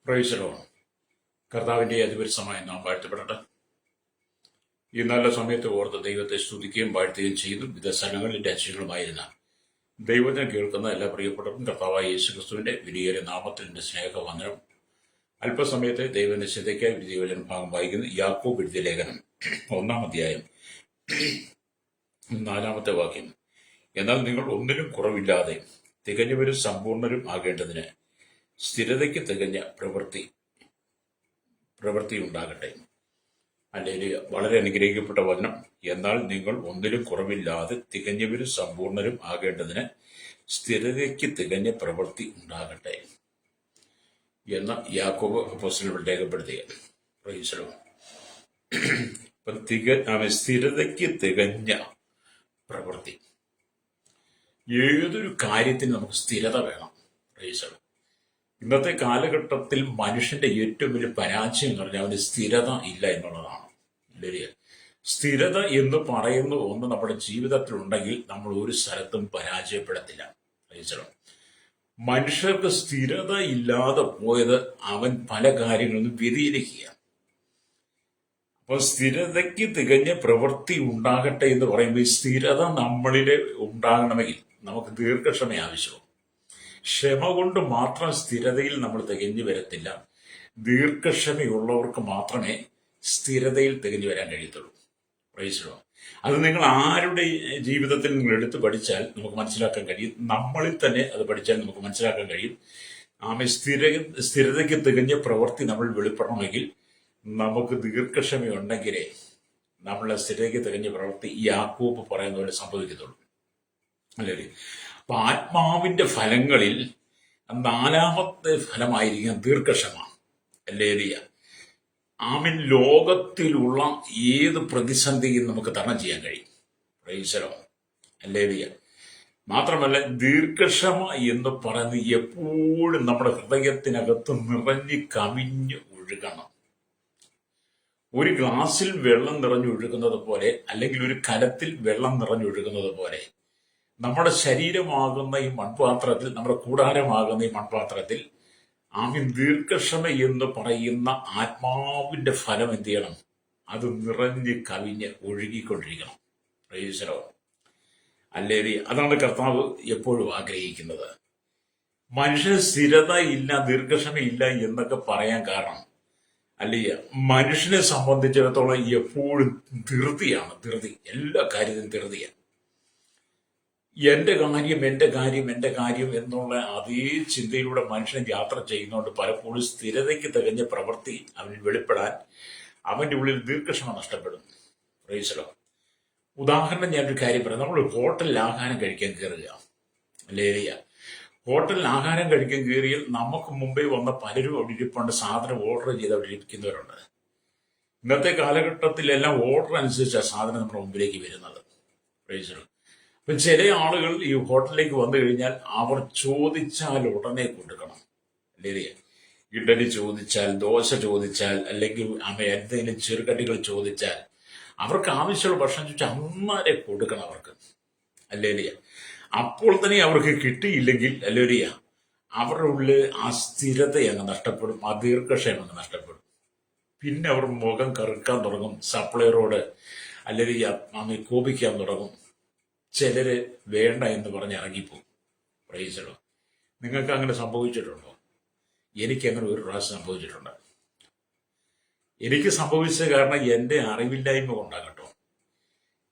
Price the Lord. കർത്താവിന്റെ അതിപരിസമായ നാം വാഴ്ത്തപ്പെടട്ടെ. ഈ നല്ല സമയത്ത് ഓർത്ത് ദൈവത്തെ സ്തുതിക്കുകയും വാഴ്ത്തുകയും ചെയ്യുന്നു. വിവിധ സ്ഥലങ്ങളിൽ രാജ്യങ്ങളുമായിരുന്ന ദൈവത്തിനെ കേൾക്കുന്ന എല്ലാ പ്രിയപ്പെട്ടവർക്കും കർത്താവായ യേശുക്രിസ്തുവിന്റെ വിലയേറിയ നാമത്തിൽ എന്റെ സ്നേഹവന്ദനം. അല്പസമയത്തെ ദൈവന്റെ ശ്രദ്ധയ്ക്കായി ഒരു ദൈവജന ഭാഗം വായിക്കുന്നു. യാക്കോബ് എഴുതിയ ലേഖനം 1-ാം അധ്യായം 4-ാമത്തെ വാക്യം. എന്നാൽ നിങ്ങൾ ഒന്നിനും കുറവില്ലാതെ തികഞ്ഞവരും സമ്പൂർണരും ആകേണ്ടതിന് സ്ഥിരതയ്ക്ക് തികഞ്ഞ പ്രവൃത്തി ഉണ്ടാകട്ടെ. അല്ലെങ്കിൽ വളരെ അനുഗ്രഹിക്കപ്പെട്ട വചനം. എന്നാൽ നിങ്ങൾ ഒന്നിലും കുറവില്ലാതെ തികഞ്ഞവരും സമ്പൂർണരും ആകേണ്ടതിന് സ്ഥിരതയ്ക്ക് തികഞ്ഞ പ്രവൃത്തി ഉണ്ടാകട്ടെ എന്ന യാക്കോബ് അപ്പോസ്തലൻ രേഖപ്പെടുത്തിയ സ്ഥിരതയ്ക്ക് തികഞ്ഞ പ്രവൃത്തി. ഏതൊരു കാര്യത്തിന് നമുക്ക് സ്ഥിരത വേണം. ഇന്നത്തെ കാലഘട്ടത്തിൽ മനുഷ്യന്റെ ഏറ്റവും വലിയ പരാജയം എന്ന് പറഞ്ഞാൽ അവന് സ്ഥിരത ഇല്ല എന്നുള്ളതാണ്. സ്ഥിരത എന്ന് പറയുന്ന ഒന്ന് നമ്മുടെ ജീവിതത്തിൽ ഉണ്ടെങ്കിൽ നമ്മൾ ഒരു സ്ഥലത്തും പരാജയപ്പെടത്തില്ല. മനുഷ്യർക്ക് സ്ഥിരത ഇല്ലാതെ പോയത് അവൻ പല കാര്യങ്ങളിലും വ്യതിരിക്കുക. അപ്പോൾ സ്ഥിരതയ്ക്ക് തികഞ്ഞ പ്രവൃത്തി ഉണ്ടാകട്ടെ എന്ന് പറയുമ്പോൾ ഈ സ്ഥിരത നമ്മളിൽ ഉണ്ടാകണമെങ്കിൽ നമുക്ക് ദീർഘക്ഷമ ആവശ്യമാണ്. ക്ഷമ കൊണ്ട് മാത്രം സ്ഥിരതയിൽ നമ്മൾ തികഞ്ഞു വരത്തില്ല. ദീർഘക്ഷമയുള്ളവർക്ക് മാത്രമേ സ്ഥിരതയിൽ തികഞ്ഞു വരാൻ കഴിയത്തുള്ളൂ. പ്രൈസ്. അത് നിങ്ങൾ ആരുടെ ജീവിതത്തിൽ നിങ്ങൾ എടുത്ത് പഠിച്ചാൽ നമുക്ക് മനസ്സിലാക്കാൻ കഴിയും. നമ്മളിൽ തന്നെ അത് പഠിച്ചാൽ നമുക്ക് മനസ്സിലാക്കാൻ കഴിയും. സ്ഥിരതയ്ക്ക് തികഞ്ഞ പ്രവൃത്തി നമ്മൾ വെളിപ്പെടണമെങ്കിൽ നമുക്ക് ദീർഘക്ഷമയുണ്ടെങ്കിലേ നമ്മളെ സ്ഥിരതയ്ക്ക് തികഞ്ഞ പ്രവൃത്തി യാക്കോബ് പറയുന്ന പോലെ സംഭവിക്കത്തുള്ളൂ. അല്ലേ? അപ്പൊ ആത്മാവിന്റെ ഫലങ്ങളിൽ 4-ാമത്തെ ഫലമായിരിക്കും ദീർഘക്ഷമ. അല്ലേ? ലോകത്തിലുള്ള ഏത് പ്രതിസന്ധിയും നമുക്ക് തരണം ചെയ്യാൻ കഴിയും. പ്രൈസലോ. അല്ലേ? മാത്രമല്ല ദീർഘക്ഷമ എന്ന് പറയുന്നത് എപ്പോഴും നമ്മുടെ ഹൃദയത്തിനകത്ത് നിറഞ്ഞ് കവിഞ്ഞ് ഒഴുകണം. ഒരു ഗ്ലാസ്സിൽ വെള്ളം നിറഞ്ഞൊഴുകുന്നത് പോലെ, അല്ലെങ്കിൽ ഒരു കലത്തിൽ വെള്ളം നിറഞ്ഞൊഴുകുന്നത് പോലെ നമ്മുടെ ശരീരമാകുന്ന ഈ മൺപാത്രത്തിൽ, നമ്മുടെ കൂടാരമാകുന്ന ഈ മൺപാത്രത്തിൽ ദീർഘക്ഷമ എന്ന് പറയുന്ന ആത്മാവിന്റെ ഫലം എന്ത് ചെയ്യണം? അത് നിറഞ്ഞ് കവിഞ്ഞ് ഒഴുകിക്കൊണ്ടിരിക്കണം. പ്രൈസലോ. അല്ലേ? അതാണ് കർത്താവ് എപ്പോഴും ആഗ്രഹിക്കുന്നത്. മനുഷ്യന് സ്ഥിരത ഇല്ല, ദീർഘക്ഷമയില്ല എന്നൊക്കെ പറയാൻ കാരണം അല്ലേ, മനുഷ്യനെ സംബന്ധിച്ചിടത്തോളം എപ്പോഴും ധൃതിയാണ്. എല്ലാ കാര്യത്തിലും ധൃതിയാണ്. എന്റെ കാര്യം എന്നുള്ള അതേ ചിന്തയിലൂടെ മനുഷ്യൻ യാത്ര ചെയ്യുന്നതുകൊണ്ട് പലപ്പോഴും സ്ഥിരതയ്ക്ക് തികഞ്ഞ പ്രവൃത്തി അവന് വെളിപ്പെടാൻ അവന്റെ ഉള്ളിൽ ദീർഘക്ഷമ നഷ്ടപ്പെടും. പ്രൈസലോ. ഉദാഹരണം ഞാനൊരു കാര്യം പറയാം. നമ്മൾ ഹോട്ടലിൽ ആഹാരം കഴിക്കാൻ കയറുക. അല്ലേ? ഹോട്ടലിൽ ആഹാരം കഴിക്കാൻ കയറിയാൽ നമുക്ക് മുമ്പേ വന്ന പലരും അവിടെ ഇരിപ്പുണ്ട്. സാധനം ഓർഡർ ചെയ്ത് അവിടെ ഇരിക്കുന്നവരുണ്ട്. ഇന്നത്തെ കാലഘട്ടത്തിലെല്ലാം ഓർഡർ അനുസരിച്ചാണ് സാധനം നമ്മുടെ മുമ്പിലേക്ക് വരുന്നത്. പ്രൈസലോ. ഇപ്പൊ ചില ആളുകൾ ഈ ഹോട്ടലിലേക്ക് വന്നു കഴിഞ്ഞാൽ അവർ ചോദിച്ചാൽ ഉടനെ കൊടുക്കണം. അല്ലേ? ഇഡലി ചോദിച്ചാൽ, ദോശ ചോദിച്ചാൽ, അല്ലെങ്കിൽ എന്തെങ്കിലും ചെറുകടികൾ ചോദിച്ചാൽ, അവർക്ക് ആവശ്യമുള്ള ഭക്ഷണം ചോദിച്ചാൽ അന്നേരെ കൊടുക്കണം അവർക്ക്. അല്ലേ? അപ്പോൾ തന്നെ അവർക്ക് കിട്ടിയില്ലെങ്കിൽ അല്ലേ, അവരുടെ ഉള്ളിൽ ആ സ്ഥിരത അങ്ങ് നഷ്ടപ്പെടും, ആ ദീർഘക്ഷമ അങ്ങ് നഷ്ടപ്പെടും. പിന്നെ അവർ മുഖം കറുക്കാൻ തുടങ്ങും, സപ്ലയറോട് അല്ലെങ്കിൽ കോപിക്കാൻ തുടങ്ങും. ചിലര് വേണ്ട എന്ന് പറഞ്ഞ് ഇറങ്ങിപ്പോകും. പ്രൈസലോ. നിങ്ങൾക്ക് അങ്ങനെ സംഭവിച്ചിട്ടുണ്ടോ? എനിക്കങ്ങനെ ഒരു പ്രാവശ്യം സംഭവിച്ചിട്ടുണ്ട്. എനിക്ക് സംഭവിച്ചത് കാരണം എന്റെ അറിവില്ലായ്മ കൊണ്ടാണ് കേട്ടോ.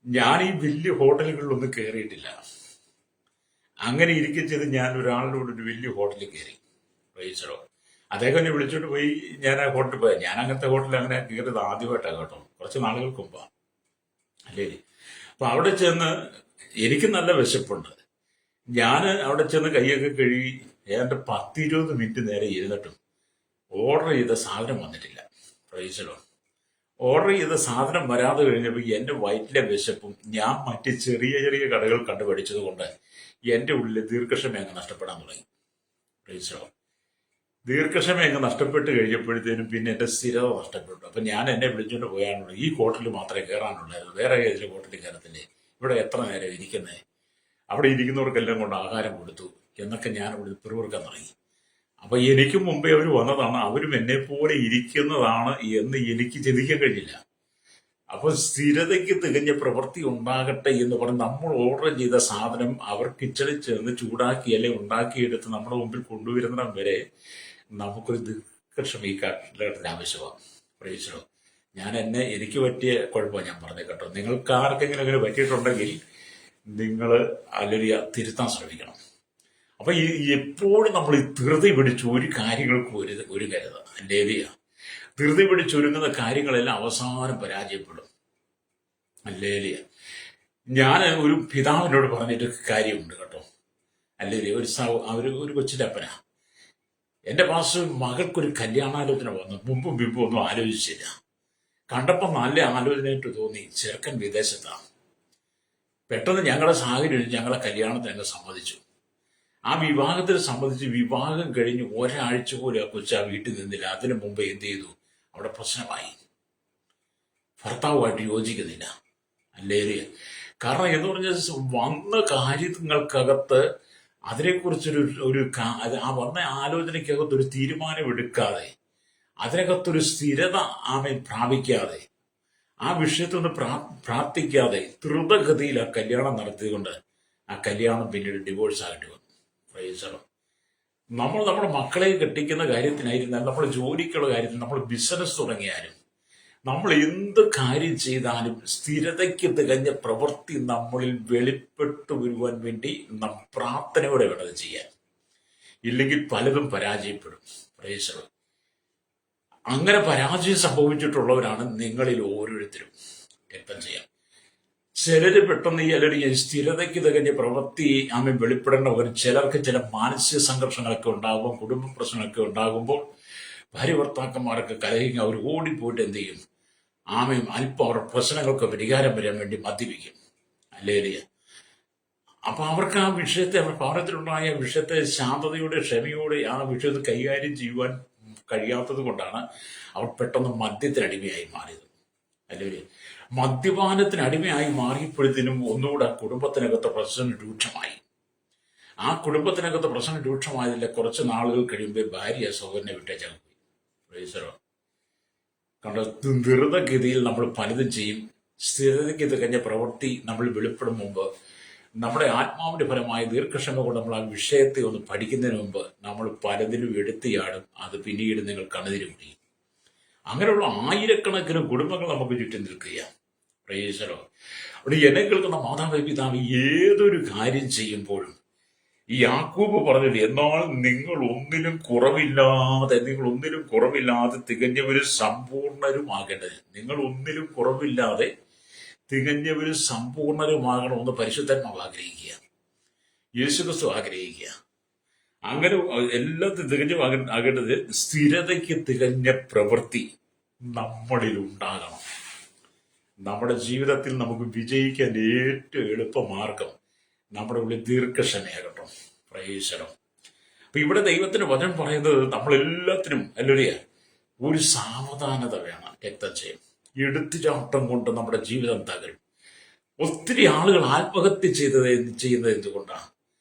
ഞാൻ ഈ വലിയ ഹോട്ടലുകളിലൊന്നും കയറിയിട്ടില്ല. അങ്ങനെ ഇരിക്കും ചെയ്ത് ഞാൻ ഒരാളിനോട് ഒരു വലിയ ഹോട്ടലിൽ കയറി. പ്രൈസലോ. അദ്ദേഹം എന്നെ വിളിച്ചോണ്ട് പോയി. ഞാൻ ആ ഹോട്ടലിൽ പോയി. ഞാൻ അങ്ങനത്തെ ഹോട്ടലിൽ അങ്ങനെ കയറിയത് ആദ്യമായിട്ടാണ് കേട്ടോ, കുറച്ച് നാളുകൾക്ക് മുമ്പാണ്. അല്ലേ? അപ്പൊ അവിടെ ചെന്ന് എനിക്ക് നല്ല വിശപ്പുണ്ട്. ഞാൻ അവിടെ ചെന്ന് കൈയൊക്കെ കഴുകി ഏതാണ്ട് 10-20 മിനിറ്റ് നേരെ ഇരുന്നിട്ടും ഓർഡർ ചെയ്ത സാധനം വന്നിട്ടില്ല. പ്രൈസലോ. ഓർഡർ ചെയ്ത സാധനം വരാതെ കഴിഞ്ഞപ്പോൾ എന്റെ വയറ്റിലെ വിശപ്പും ഞാൻ മറ്റ് ചെറിയ ചെറിയ കടകൾ കണ്ടുപഠിച്ചത് കൊണ്ട് എന്റെ ഉള്ളിൽ ദീർഘക്ഷമ അങ്ങ് നഷ്ടപ്പെടാൻ തുടങ്ങി. പ്രൈസലോ. ദീർഘക്ഷമ അങ്ങ് നഷ്ടപ്പെട്ട് കഴിഞ്ഞപ്പോഴത്തേനും പിന്നെ എന്റെ സ്ഥിരത നഷ്ടപ്പെട്ടു. അപ്പൊ ഞാൻ എന്നെ വിളിച്ചുകൊണ്ട് പോയാണുള്ളത്. ഈ ഹോട്ടലിൽ മാത്രമേ കയറാനുള്ളായിരുന്നു, വേറെ ഏതെങ്കിലും ഹോട്ടലിൽ കയറത്തില്ലേ? ഇവിടെ എത്ര നേരം ഇരിക്കുന്നേ? അവിടെ ഇരിക്കുന്നവർക്കെല്ലാം കൊണ്ട് ആഹാരം കൊടുത്തു എന്നൊക്കെ ഞാൻ അവിടെ പിറുപിറുക്കാൻ തുടങ്ങി. അപ്പൊ എനിക്ക് മുമ്പേ അവർ വന്നതാണ്, അവരും എന്നെ പോലെ ഇരിക്കുന്നതാണ് എന്ന് എനിക്ക് ചിന്തിക്കാൻ കഴിഞ്ഞില്ല. അപ്പൊ സ്ഥിരതയ്ക്ക് തികഞ്ഞ പ്രവൃത്തി ഉണ്ടാകട്ടെ എന്ന് പറഞ്ഞ് നമ്മൾ ഓർഡർ ചെയ്ത സാധനം അവർ കിച്ചണിൽ ചെന്ന് ചൂടാക്കി അല്ലെങ്കിൽ ഉണ്ടാക്കിയെടുത്ത് നമ്മുടെ മുമ്പിൽ കൊണ്ടുവരുന്നിടം വരെ നമുക്കൊരു ദീർഘക്ഷമ ഈ കാലഘട്ടത്തിൽ ആവശ്യമാണ്. പ്രേക്ഷകോ, എനിക്ക് പറ്റിയ കുഴപ്പമാണ് ഞാൻ പറഞ്ഞത് കേട്ടോ. നിങ്ങൾക്ക് ആർക്കെങ്കിലും അങ്ങനെ പറ്റിയിട്ടുണ്ടെങ്കിൽ നിങ്ങൾ അല്ലെങ്കിൽ തിരുത്താൻ ശ്രമിക്കണം. അപ്പൊ എപ്പോഴും നമ്മൾ ഈ ധൃതി പിടിച്ച് ഒരു കാര്യങ്ങൾക്കും ഒരുങ്ങരുത്. അല്ലേലിയ, ധൃതി പിടിച്ചൊരുങ്ങുന്ന കാര്യങ്ങളെല്ലാം അവസാനം പരാജയപ്പെടും. അല്ലേലിയ, ഞാൻ ഒരു പിതാവിനോട് പറഞ്ഞിട്ട് കാര്യമുണ്ട് കേട്ടോ. അല്ലേലിയ, ഒരു കൊച്ചിന്റെ അപ്പനാ. എന്റെ പാസ്റ്റർ മകൾക്കൊരു കല്യാണാലോചന വന്നു. മുമ്പും ഒന്നും ആലോചിച്ചില്ല. കണ്ടപ്പോൾ നല്ല ആലോചനയായിട്ട് തോന്നി. ചെറുക്കൻ വിദേശത്താണ്. പെട്ടെന്ന് ഞങ്ങളുടെ സാഹചര്യം ഞങ്ങളെ കല്യാണത്തിന് അങ്ങ് സമ്മതിച്ചു. ആ വിവാഹത്തിന് സംബന്ധിച്ച് വിവാഹം കഴിഞ്ഞ് ഒരാഴ്ച പോലും ആ കൊച്ചു ആ വീട്ടിൽ നിന്നില്ല. അതിനു മുമ്പ് എന്ത് ചെയ്തു? അവിടെ പ്രശ്നമായി. ഭർത്താവുമായിട്ട് യോജിക്കുന്നില്ല. അല്ലേറിയ കാരണം എന്ന് പറഞ്ഞാൽ വന്ന കാര്യങ്ങൾക്കകത്ത് അതിനെക്കുറിച്ചൊരു ആ വന്ന ആലോചനയ്ക്കകത്ത് ഒരു തീരുമാനം എടുക്കാതെ, അതിനകത്തൊരു സ്ഥിരത പ്രാപിക്കാതെ, ആ വിഷയത്തിൽ നിന്ന് പ്രാർത്ഥിക്കാതെ ദ്രുതഗതിയിൽ ആ കല്യാണം നടത്തിയതുകൊണ്ട് ആ കല്യാണം പിന്നീട് ഡിവോഴ്സ് ആകേണ്ടി വന്നു. പ്രൈസറോ, നമ്മൾ നമ്മുടെ മക്കളെ കെട്ടിക്കുന്ന കാര്യത്തിനായിരുന്നാലും, നമ്മൾ ജോലിക്കുള്ള കാര്യത്തിൽ, നമ്മൾ ബിസിനസ് തുടങ്ങിയാലും, നമ്മൾ എന്ത് കാര്യം ചെയ്താലും സ്ഥിരതയ്ക്ക് തികഞ്ഞ പ്രവൃത്തി നമ്മളിൽ വെളിപ്പെട്ടു വരുവാൻ വേണ്ടി നാം പ്രാർത്ഥനയോടെ വേണ്ടത് ചെയ്യാൻ. ഇല്ലെങ്കിൽ പലതും പരാജയപ്പെടും. പ്രൈസറോ, അങ്ങനെ പരാജയം സംഭവിച്ചിട്ടുള്ളവരാണ് നിങ്ങളിൽ ഓരോരുത്തരും. രക്തം ചെയ്യാം. ചിലര് പെട്ടെന്ന് ഈ സ്ഥിരതയ്ക്ക് തികഞ്ഞ പ്രവൃത്തി വെളിപ്പെടേണ്ട പകരം ചിലർക്ക് ചില മാനസിക സംഘർഷങ്ങളൊക്കെ ഉണ്ടാകുമ്പോൾ, കുടുംബ പ്രശ്നങ്ങളൊക്കെ ഉണ്ടാകുമ്പോൾ, ഭാര്യ ഭർത്താക്കന്മാരൊക്കെ കലഹിക്കുക, അവർ ഓടിപ്പോയിട്ട് എന്ത് ചെയ്യും? അല്പം അവരുടെ പ്രശ്നങ്ങൾക്ക് പരിഹാരം വരാൻ വേണ്ടി മദ്യപിക്കും. അല്ലേലിയ. അപ്പൊ അവർക്ക് ആ വിഷയത്തെ, അവരുടെ ഭവനത്തിലുണ്ടായ വിഷയത്തെ ശാന്തതയോടെ ക്ഷമയോടെ ആ വിഷയത്തെ കൈകാര്യം ചെയ്യുവാൻ കഴിയാത്തത് കൊണ്ടാണ് അവർ പെട്ടെന്ന് മദ്യത്തിനടിമയായി മാറിയത്. അല്ലെങ്കിൽ മദ്യപാനത്തിന് അടിമയായി മാറിയപ്പോഴത്തേനും ഒന്നുകൂടെ കുടുംബത്തിനകത്ത് പ്രശ്നം രൂക്ഷമായി. ആ കുടുംബത്തിനകത്ത് പ്രശ്നം രൂക്ഷമായതിന്റെ കുറച്ച് നാളുകൾ കഴിയുമ്പോൾ ഭാര്യ സഹോദരനെ വിട്ടേച്ചാൽ പോയി. കണ്ട, ധൃതഗതിയിൽ നമ്മൾ പലതും ചെയ്യും. സ്ഥിരതയ്ക്ക് തികഞ്ഞ പ്രവൃത്തി നമ്മൾ വെളിപ്പെടും മുമ്പ്, നമ്മുടെ ആത്മാവിന്റെ ഫലമായ ദീർഘക്ഷമ കൊണ്ട് നമ്മൾ ആ വിഷയത്തെ ഒന്ന് പഠിക്കുന്നതിന് മുമ്പ് നമ്മൾ പലതിലും എടുത്തിയാടും. അത് പിന്നീട് നിങ്ങൾ കണ്ണുതിരി മുടിയും. അങ്ങനെയുള്ള ആയിരക്കണക്കിന് കുടുംബങ്ങൾ നമുക്ക് ചുറ്റും നിൽക്കുകയാണ്. പ്രേക്ഷകരോ, അവിടെ എന്നെ കേൾക്കുന്ന മാതാവ് പിതാവ് ഏതൊരു കാര്യം ചെയ്യുമ്പോഴും ഈ യാക്കോബ് പറഞ്ഞില്ല, എന്നാൽ നിങ്ങൾ ഒന്നിനും കുറവില്ലാതെ തികഞ്ഞവരും സമ്പൂർണരുമാകേണ്ടത്. നിങ്ങൾ ഒന്നിലും കുറവില്ലാതെ തികഞ്ഞവരും സമ്പൂർണരുമാകണമെന്ന് പരിശുദ്ധാത്മാവ് ആഗ്രഹിക്കുക, യേശുക്രിസ്തു ആഗ്രഹിക്കുക. അങ്ങനെ എല്ലാത്തിനും തികഞ്ഞാകേണ്ടത് സ്ഥിരതയ്ക്ക് തികഞ്ഞ പ്രവൃത്തി നമ്മളിൽ ഉണ്ടാകണം. നമ്മുടെ ജീവിതത്തിൽ നമുക്ക് വിജയിക്കാൻ ഏറ്റവും എളുപ്പമാർഗം നമ്മുടെ ഉള്ളിൽ ദീർഘക്ഷമയാകട്ടെ. പ്രേക്ഷണം. അപ്പൊ ഇവിടെ ദൈവത്തിന് വചനം പറയുന്നത് നമ്മളെല്ലാത്തിനും ഒരു സാവധാനത വേണം. രക്തജയം എടുത്തുചാട്ടം കൊണ്ട് നമ്മുടെ ജീവിതം തകരും. ഒത്തിരി ആളുകൾ ആത്മഹത്യ ചെയ്യുന്നത് എന്തുകൊണ്ടാണ്?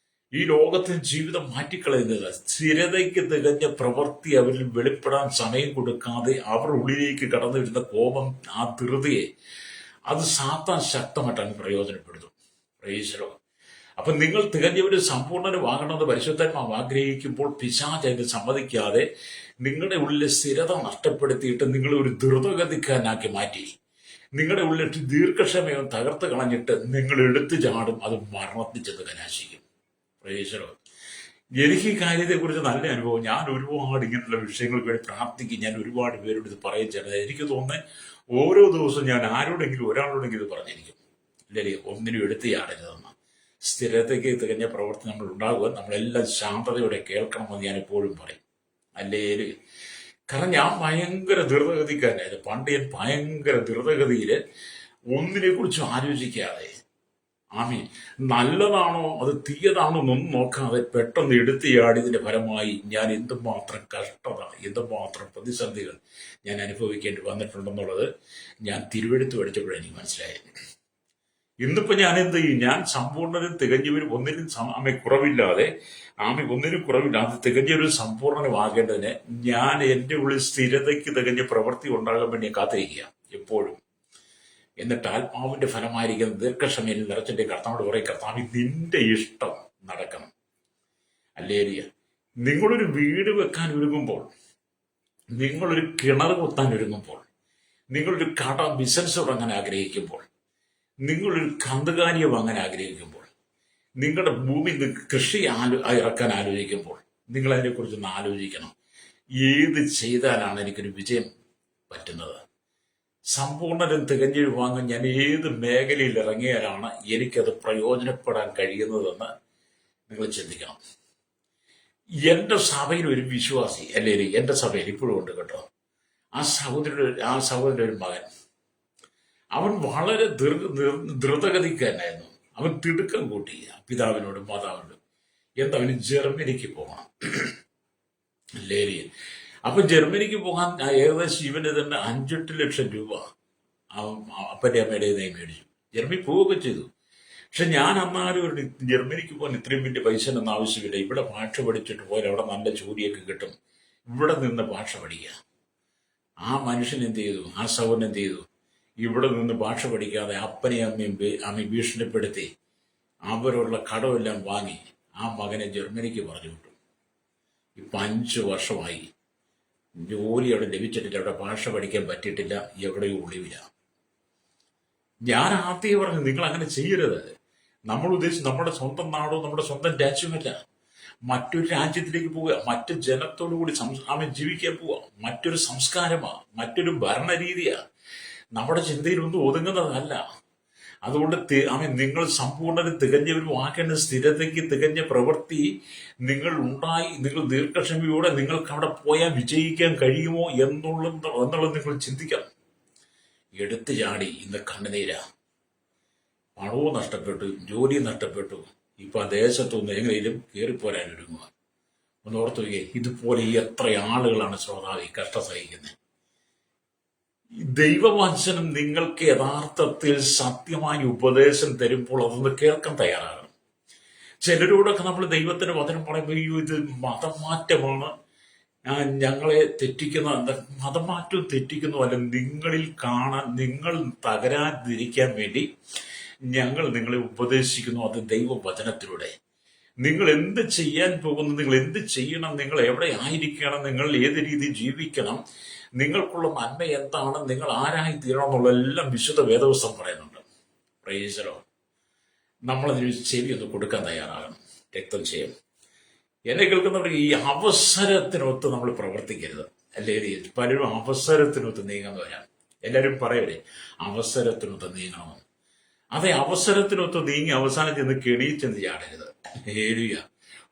ഈ ലോകത്തിന് ജീവിതം മാറ്റിക്കളയുന്നത് സ്ഥിരതയ്ക്ക് തികഞ്ഞ പ്രവൃത്തി അവരിൽ വെളിപ്പെടാൻ സമയം കൊടുക്കാതെ അവർ ഉള്ളിലേക്ക് കടന്നു വരുന്ന കോപം, ആ ധൃതിയെ അത് സാത്താൻ ശക്തമായിട്ടാണ് പ്രയോജനപ്പെടുത്തും. പ്രേക്ഷണം. അപ്പൊ നിങ്ങൾ തികഞ്ഞവരും സമ്പൂർണ്ണരുമാകണമെന്ന് പരിശുദ്ധാത്മാവ് ആഗ്രഹിക്കുമ്പോൾ പിശാച് അതിന് സമ്മതിക്കാതെ നിങ്ങളുടെ ഉള്ളിലെ സ്ഥിരത നഷ്ടപ്പെടുത്തിയിട്ട് നിങ്ങളെ ഒരു ദ്രുതഗതിക്കാരനാക്കി മാറ്റി നിങ്ങളുടെ ഉള്ളിൽ ദീർഘക്ഷമയം തകർത്ത് കളഞ്ഞിട്ട് നിങ്ങൾ എടുത്തു ചാടും. അത് മരണത്തിൽ ചെന്ന് കലാശിക്കും. പ്രേക്ഷകരോ, എനിക്ക് ഈ കാര്യത്തെക്കുറിച്ച് നല്ല അനുഭവം. ഞാൻ ഒരുപാട് ഇങ്ങനെയുള്ള വിഷയങ്ങൾക്ക് വേണ്ടി പ്രാർത്ഥിക്കും. ഞാൻ ഒരുപാട് പേരോട് ഇത് പറയിച്ചത്. എനിക്ക് തോന്നുന്നത് ഓരോ ദിവസവും ഞാൻ ഒരാളോടെങ്കിലും ഇത് പറഞ്ഞിരിക്കും. ഇല്ലേ, ഒന്നിനും എടുത്ത് ചാടരുതെന്ന്. സ്ഥിരതയ്ക്ക് തികഞ്ഞ പ്രവൃത്തി നമ്മൾ ഉണ്ടാകുക, നമ്മളെല്ലാം ശാന്തതയോടെ കേൾക്കണമെന്ന് ഞാൻ എപ്പോഴും പറയും. അല്ലേല് കാരണം ഞാൻ ഭയങ്കര ദ്രുതഗതിക്കാരനായിരുന്നു. പണ്ട് ഞാൻ ഭയങ്കര ദ്രുതഗതിയില് ഒന്നിനെ കുറിച്ചും ആലോചിക്കാതെ നല്ലതാണോ അത് തീയതാണോ എന്നൊന്നും നോക്കാതെ പെട്ടെന്ന് എടുത്തിയാടിയതിന്റെ ഫലമായി ഞാൻ എന്തുമാത്രം കഷ്ടത, എന്തുമാത്രം പ്രതിസന്ധികൾ ഞാൻ അനുഭവിക്കേണ്ടി വന്നിട്ടുണ്ടെന്നുള്ളത് ഞാൻ തിരുവെടുത്ത് പഠിച്ചപ്പോഴാണ് എനിക്ക് മനസ്സിലായത്. ഇന്നിപ്പോ ഞാൻ എന്ത് ചെയ്യും? ഞാൻ സമ്പൂർണ്ണരും തികഞ്ഞവരും ഒന്നിനും കുറവില്ലാതെ ഒന്നിനും കുറവില്ലാതെ തികഞ്ഞൊരു സമ്പൂർണ്ണനുമാകേണ്ടതിന് ഞാൻ എന്റെ ഉള്ളിൽ സ്ഥിരതയ്ക്ക് തികഞ്ഞ പ്രവൃത്തി ഉണ്ടാകാൻ വേണ്ടി കാത്തിരിക്കുക എപ്പോഴും. എന്നിട്ട് ആത്മാവിന്റെ ഫലമായിരിക്കുന്ന ദീർഘക്ഷമയിൽ നിറച്ചിട്ട് കർത്താവോട് പറയും, കർത്താവ് നിന്റെ ഇഷ്ടം നടക്കണം. അല്ലേലിയ. നിങ്ങളൊരു വീട് വെക്കാൻ ഒരുങ്ങുമ്പോൾ, നിങ്ങളൊരു കിണർ കുത്താൻ ഒരുങ്ങുമ്പോൾ, നിങ്ങളൊരു ബിസിനസ് തുടങ്ങാൻ ആഗ്രഹിക്കുമ്പോൾ, നിങ്ങളൊരു കന്നുകാലിയെ വാങ്ങാൻ ആഗ്രഹിക്കുമ്പോൾ, നിങ്ങളുടെ ഭൂമി കൃഷി ഇറക്കാൻ ആലോചിക്കുമ്പോൾ നിങ്ങൾ അതിനെക്കുറിച്ചൊന്ന് ആലോചിക്കണം. ഏത് ചെയ്താലാണ് എനിക്കൊരു വിജയം പറ്റുന്നത്? സമ്പൂർണ്ണരും തികഞ്ഞൊരു വാങ്ങാൻ ഞാൻ ഏത് മേഖലയിൽ ഇറങ്ങിയാലാണ് എനിക്കത് പ്രയോജനപ്പെടാൻ കഴിയുന്നതെന്ന് നിങ്ങൾ ചിന്തിക്കണം. എന്റെ സഭയിൽ ഒരു വിശ്വാസി, അല്ലെങ്കിൽ എന്റെ സഭയിൽ ഇപ്പോഴും ഉണ്ട് കേട്ടോ, ആ സഹോദരന്റെ ഒരു മകൻ, അവൻ വളരെ ദ്രുതഗതിക്കാരനായിരുന്നു. അവൻ തിടുക്കം കൂട്ടി പിതാവിനോടും മാതാവിനോടും അവന് ജർമ്മനിക്ക് പോകണം, ലേരിയൻ. അപ്പൊ ജർമ്മനിക്ക് പോകാൻ ഏകദേശം ഇവന് തന്നെ 5-8 ലക്ഷം രൂപ അപ്പന്റെ അമ്മയുടെ മേടിച്ചു. ജർമ്മനി പോവുകയൊക്കെ ചെയ്തു. പക്ഷെ ഞാൻ അന്നാലും ഒരു ജർമ്മനിക്ക് പോകാൻ ഇത്രയും വലിയ പൈസ ഒന്നും ആവശ്യമില്ല. ഇവിടെ ഭാഷ പഠിച്ചിട്ട് പോയാൽ അവിടെ നല്ല ജോലിയൊക്കെ കിട്ടും. ഇവിടെ നിന്ന് ഭാഷ പഠിക്കുക. ആ മനുഷ്യൻ എന്ത് ചെയ്തു? ആ സഹോദരൻ എന്ത് ചെയ്തു? ഇവിടെ നിന്ന് ഭാഷ പഠിക്കാതെ അപ്പനെയും അമ്മയും ഭീഷണിപ്പെടുത്തി അവരുള്ള കടമെല്ലാം വാങ്ങി ആ മകനെ ജർമ്മനിക്ക് പറഞ്ഞു വിട്ടു. ഇപ്പൊ 5 വർഷമായി ജോലി അവിടെ ലഭിച്ചിട്ടില്ല, അവിടെ ഭാഷ പഠിക്കാൻ പറ്റിയിട്ടില്ല, എവിടെയോ ഒളിവില്ല. ഞാൻ ആദ്യം പറഞ്ഞു, നിങ്ങൾ അങ്ങനെ ചെയ്യരുത്. നമ്മൾ ഉദ്ദേശിച്ച് നമ്മുടെ സ്വന്തം നാടോ നമ്മുടെ സ്വന്തം രാജ്യമല്ല, മറ്റൊരു രാജ്യത്തിലേക്ക് പോവുക, മറ്റു ജനത്തോടു കൂടി ജീവിക്കാൻ പോവുക, മറ്റൊരു സംസ്കാരമാ, മറ്റൊരു ഭരണരീതിയാ. നമ്മുടെ ചിന്തയിലൊന്നും ഒതുങ്ങുന്നതല്ല. അതുകൊണ്ട് നിങ്ങൾ സമ്പൂർണ്ണരും തികഞ്ഞവരും ആക്കേണ്ട സ്ഥിരതയ്ക്ക് തികഞ്ഞ പ്രവൃത്തി നിങ്ങൾ ദീർഘക്ഷമയോടെ നിങ്ങൾക്ക് അവിടെ പോയാൽ വിജയിക്കാൻ കഴിയുമോ എന്നുള്ളത് നിങ്ങൾ ചിന്തിക്കണം. എടുത്തു ചാടി ഇന്ന് കണ്ണുനീരാ. പണവും നഷ്ടപ്പെട്ടു, ജോലിയും നഷ്ടപ്പെട്ടു. ഇപ്പൊ ആ ദേശത്തൊന്ന് എങ്ങനെയും കയറിപ്പോരാൻ ഒരുങ്ങുക. ഒന്ന് ഓർത്തു വയ്ക്കേ, ഇതുപോലെ എത്ര ആളുകളാണ് ശ്രോതാവ് കഷ്ട സഹിക്കുന്നത്. ദൈവവചനം നിങ്ങൾക്ക് യഥാർത്ഥത്തിൽ സത്യമായി ഉപദേശം തരുമ്പോൾ അതൊന്ന് കേൾക്കാൻ തയ്യാറാകണം. ചിലരോടൊക്കെ നമ്മൾ ദൈവത്തിന്റെ വചനം പറയുമ്പോൾ, അയ്യോ ഇത് മതമാറ്റമാണ്, ഞങ്ങളെ മതമാറ്റവും തെറ്റിക്കുന്നതല്ല, നിങ്ങൾ തകരാതിരിക്കാൻ വേണ്ടി ഞങ്ങൾ നിങ്ങളെ ഉപദേശിക്കുന്നു. അത് ദൈവവചനത്തിലൂടെ. നിങ്ങൾ എന്ത് ചെയ്യാൻ പോകുന്നു, നിങ്ങൾ എന്ത് ചെയ്യണം, നിങ്ങൾ എവിടെ ആയിരിക്കണം, നിങ്ങൾ ഏത് രീതി ജീവിക്കണം, നിങ്ങൾക്കുള്ള നന്മ എന്താണ്, നിങ്ങൾ ആരായി തീരണം എന്നുള്ളതെല്ലാം വിശുദ്ധ വേദപുസ്തകം പറയുന്നുണ്ട്. Praise lord. നമ്മളതിന് ചെവി ഒന്ന് കൊടുക്കാൻ തയ്യാറാകണം. രക്തം ചെയ്യും. എന്നെ കേൾക്കുന്നവർ, ഈ അവസരത്തിനൊത്ത് നമ്മൾ പ്രവർത്തിക്കരുത്. അല്ലെങ്കിൽ പലരും അവസരത്തിനൊത്ത് നീങ്ങുന്നവരാണ്. എല്ലാവരും പറയല്ലേ, അവസരത്തിനൊത്ത് നീങ്ങണമെന്ന്. അതെ, അവസരത്തിനൊത്ത് നീങ്ങി അവസാനം ചെന്ന് കെണിയിച്ചെന്ന് ചാടരുത്. ഏരിയ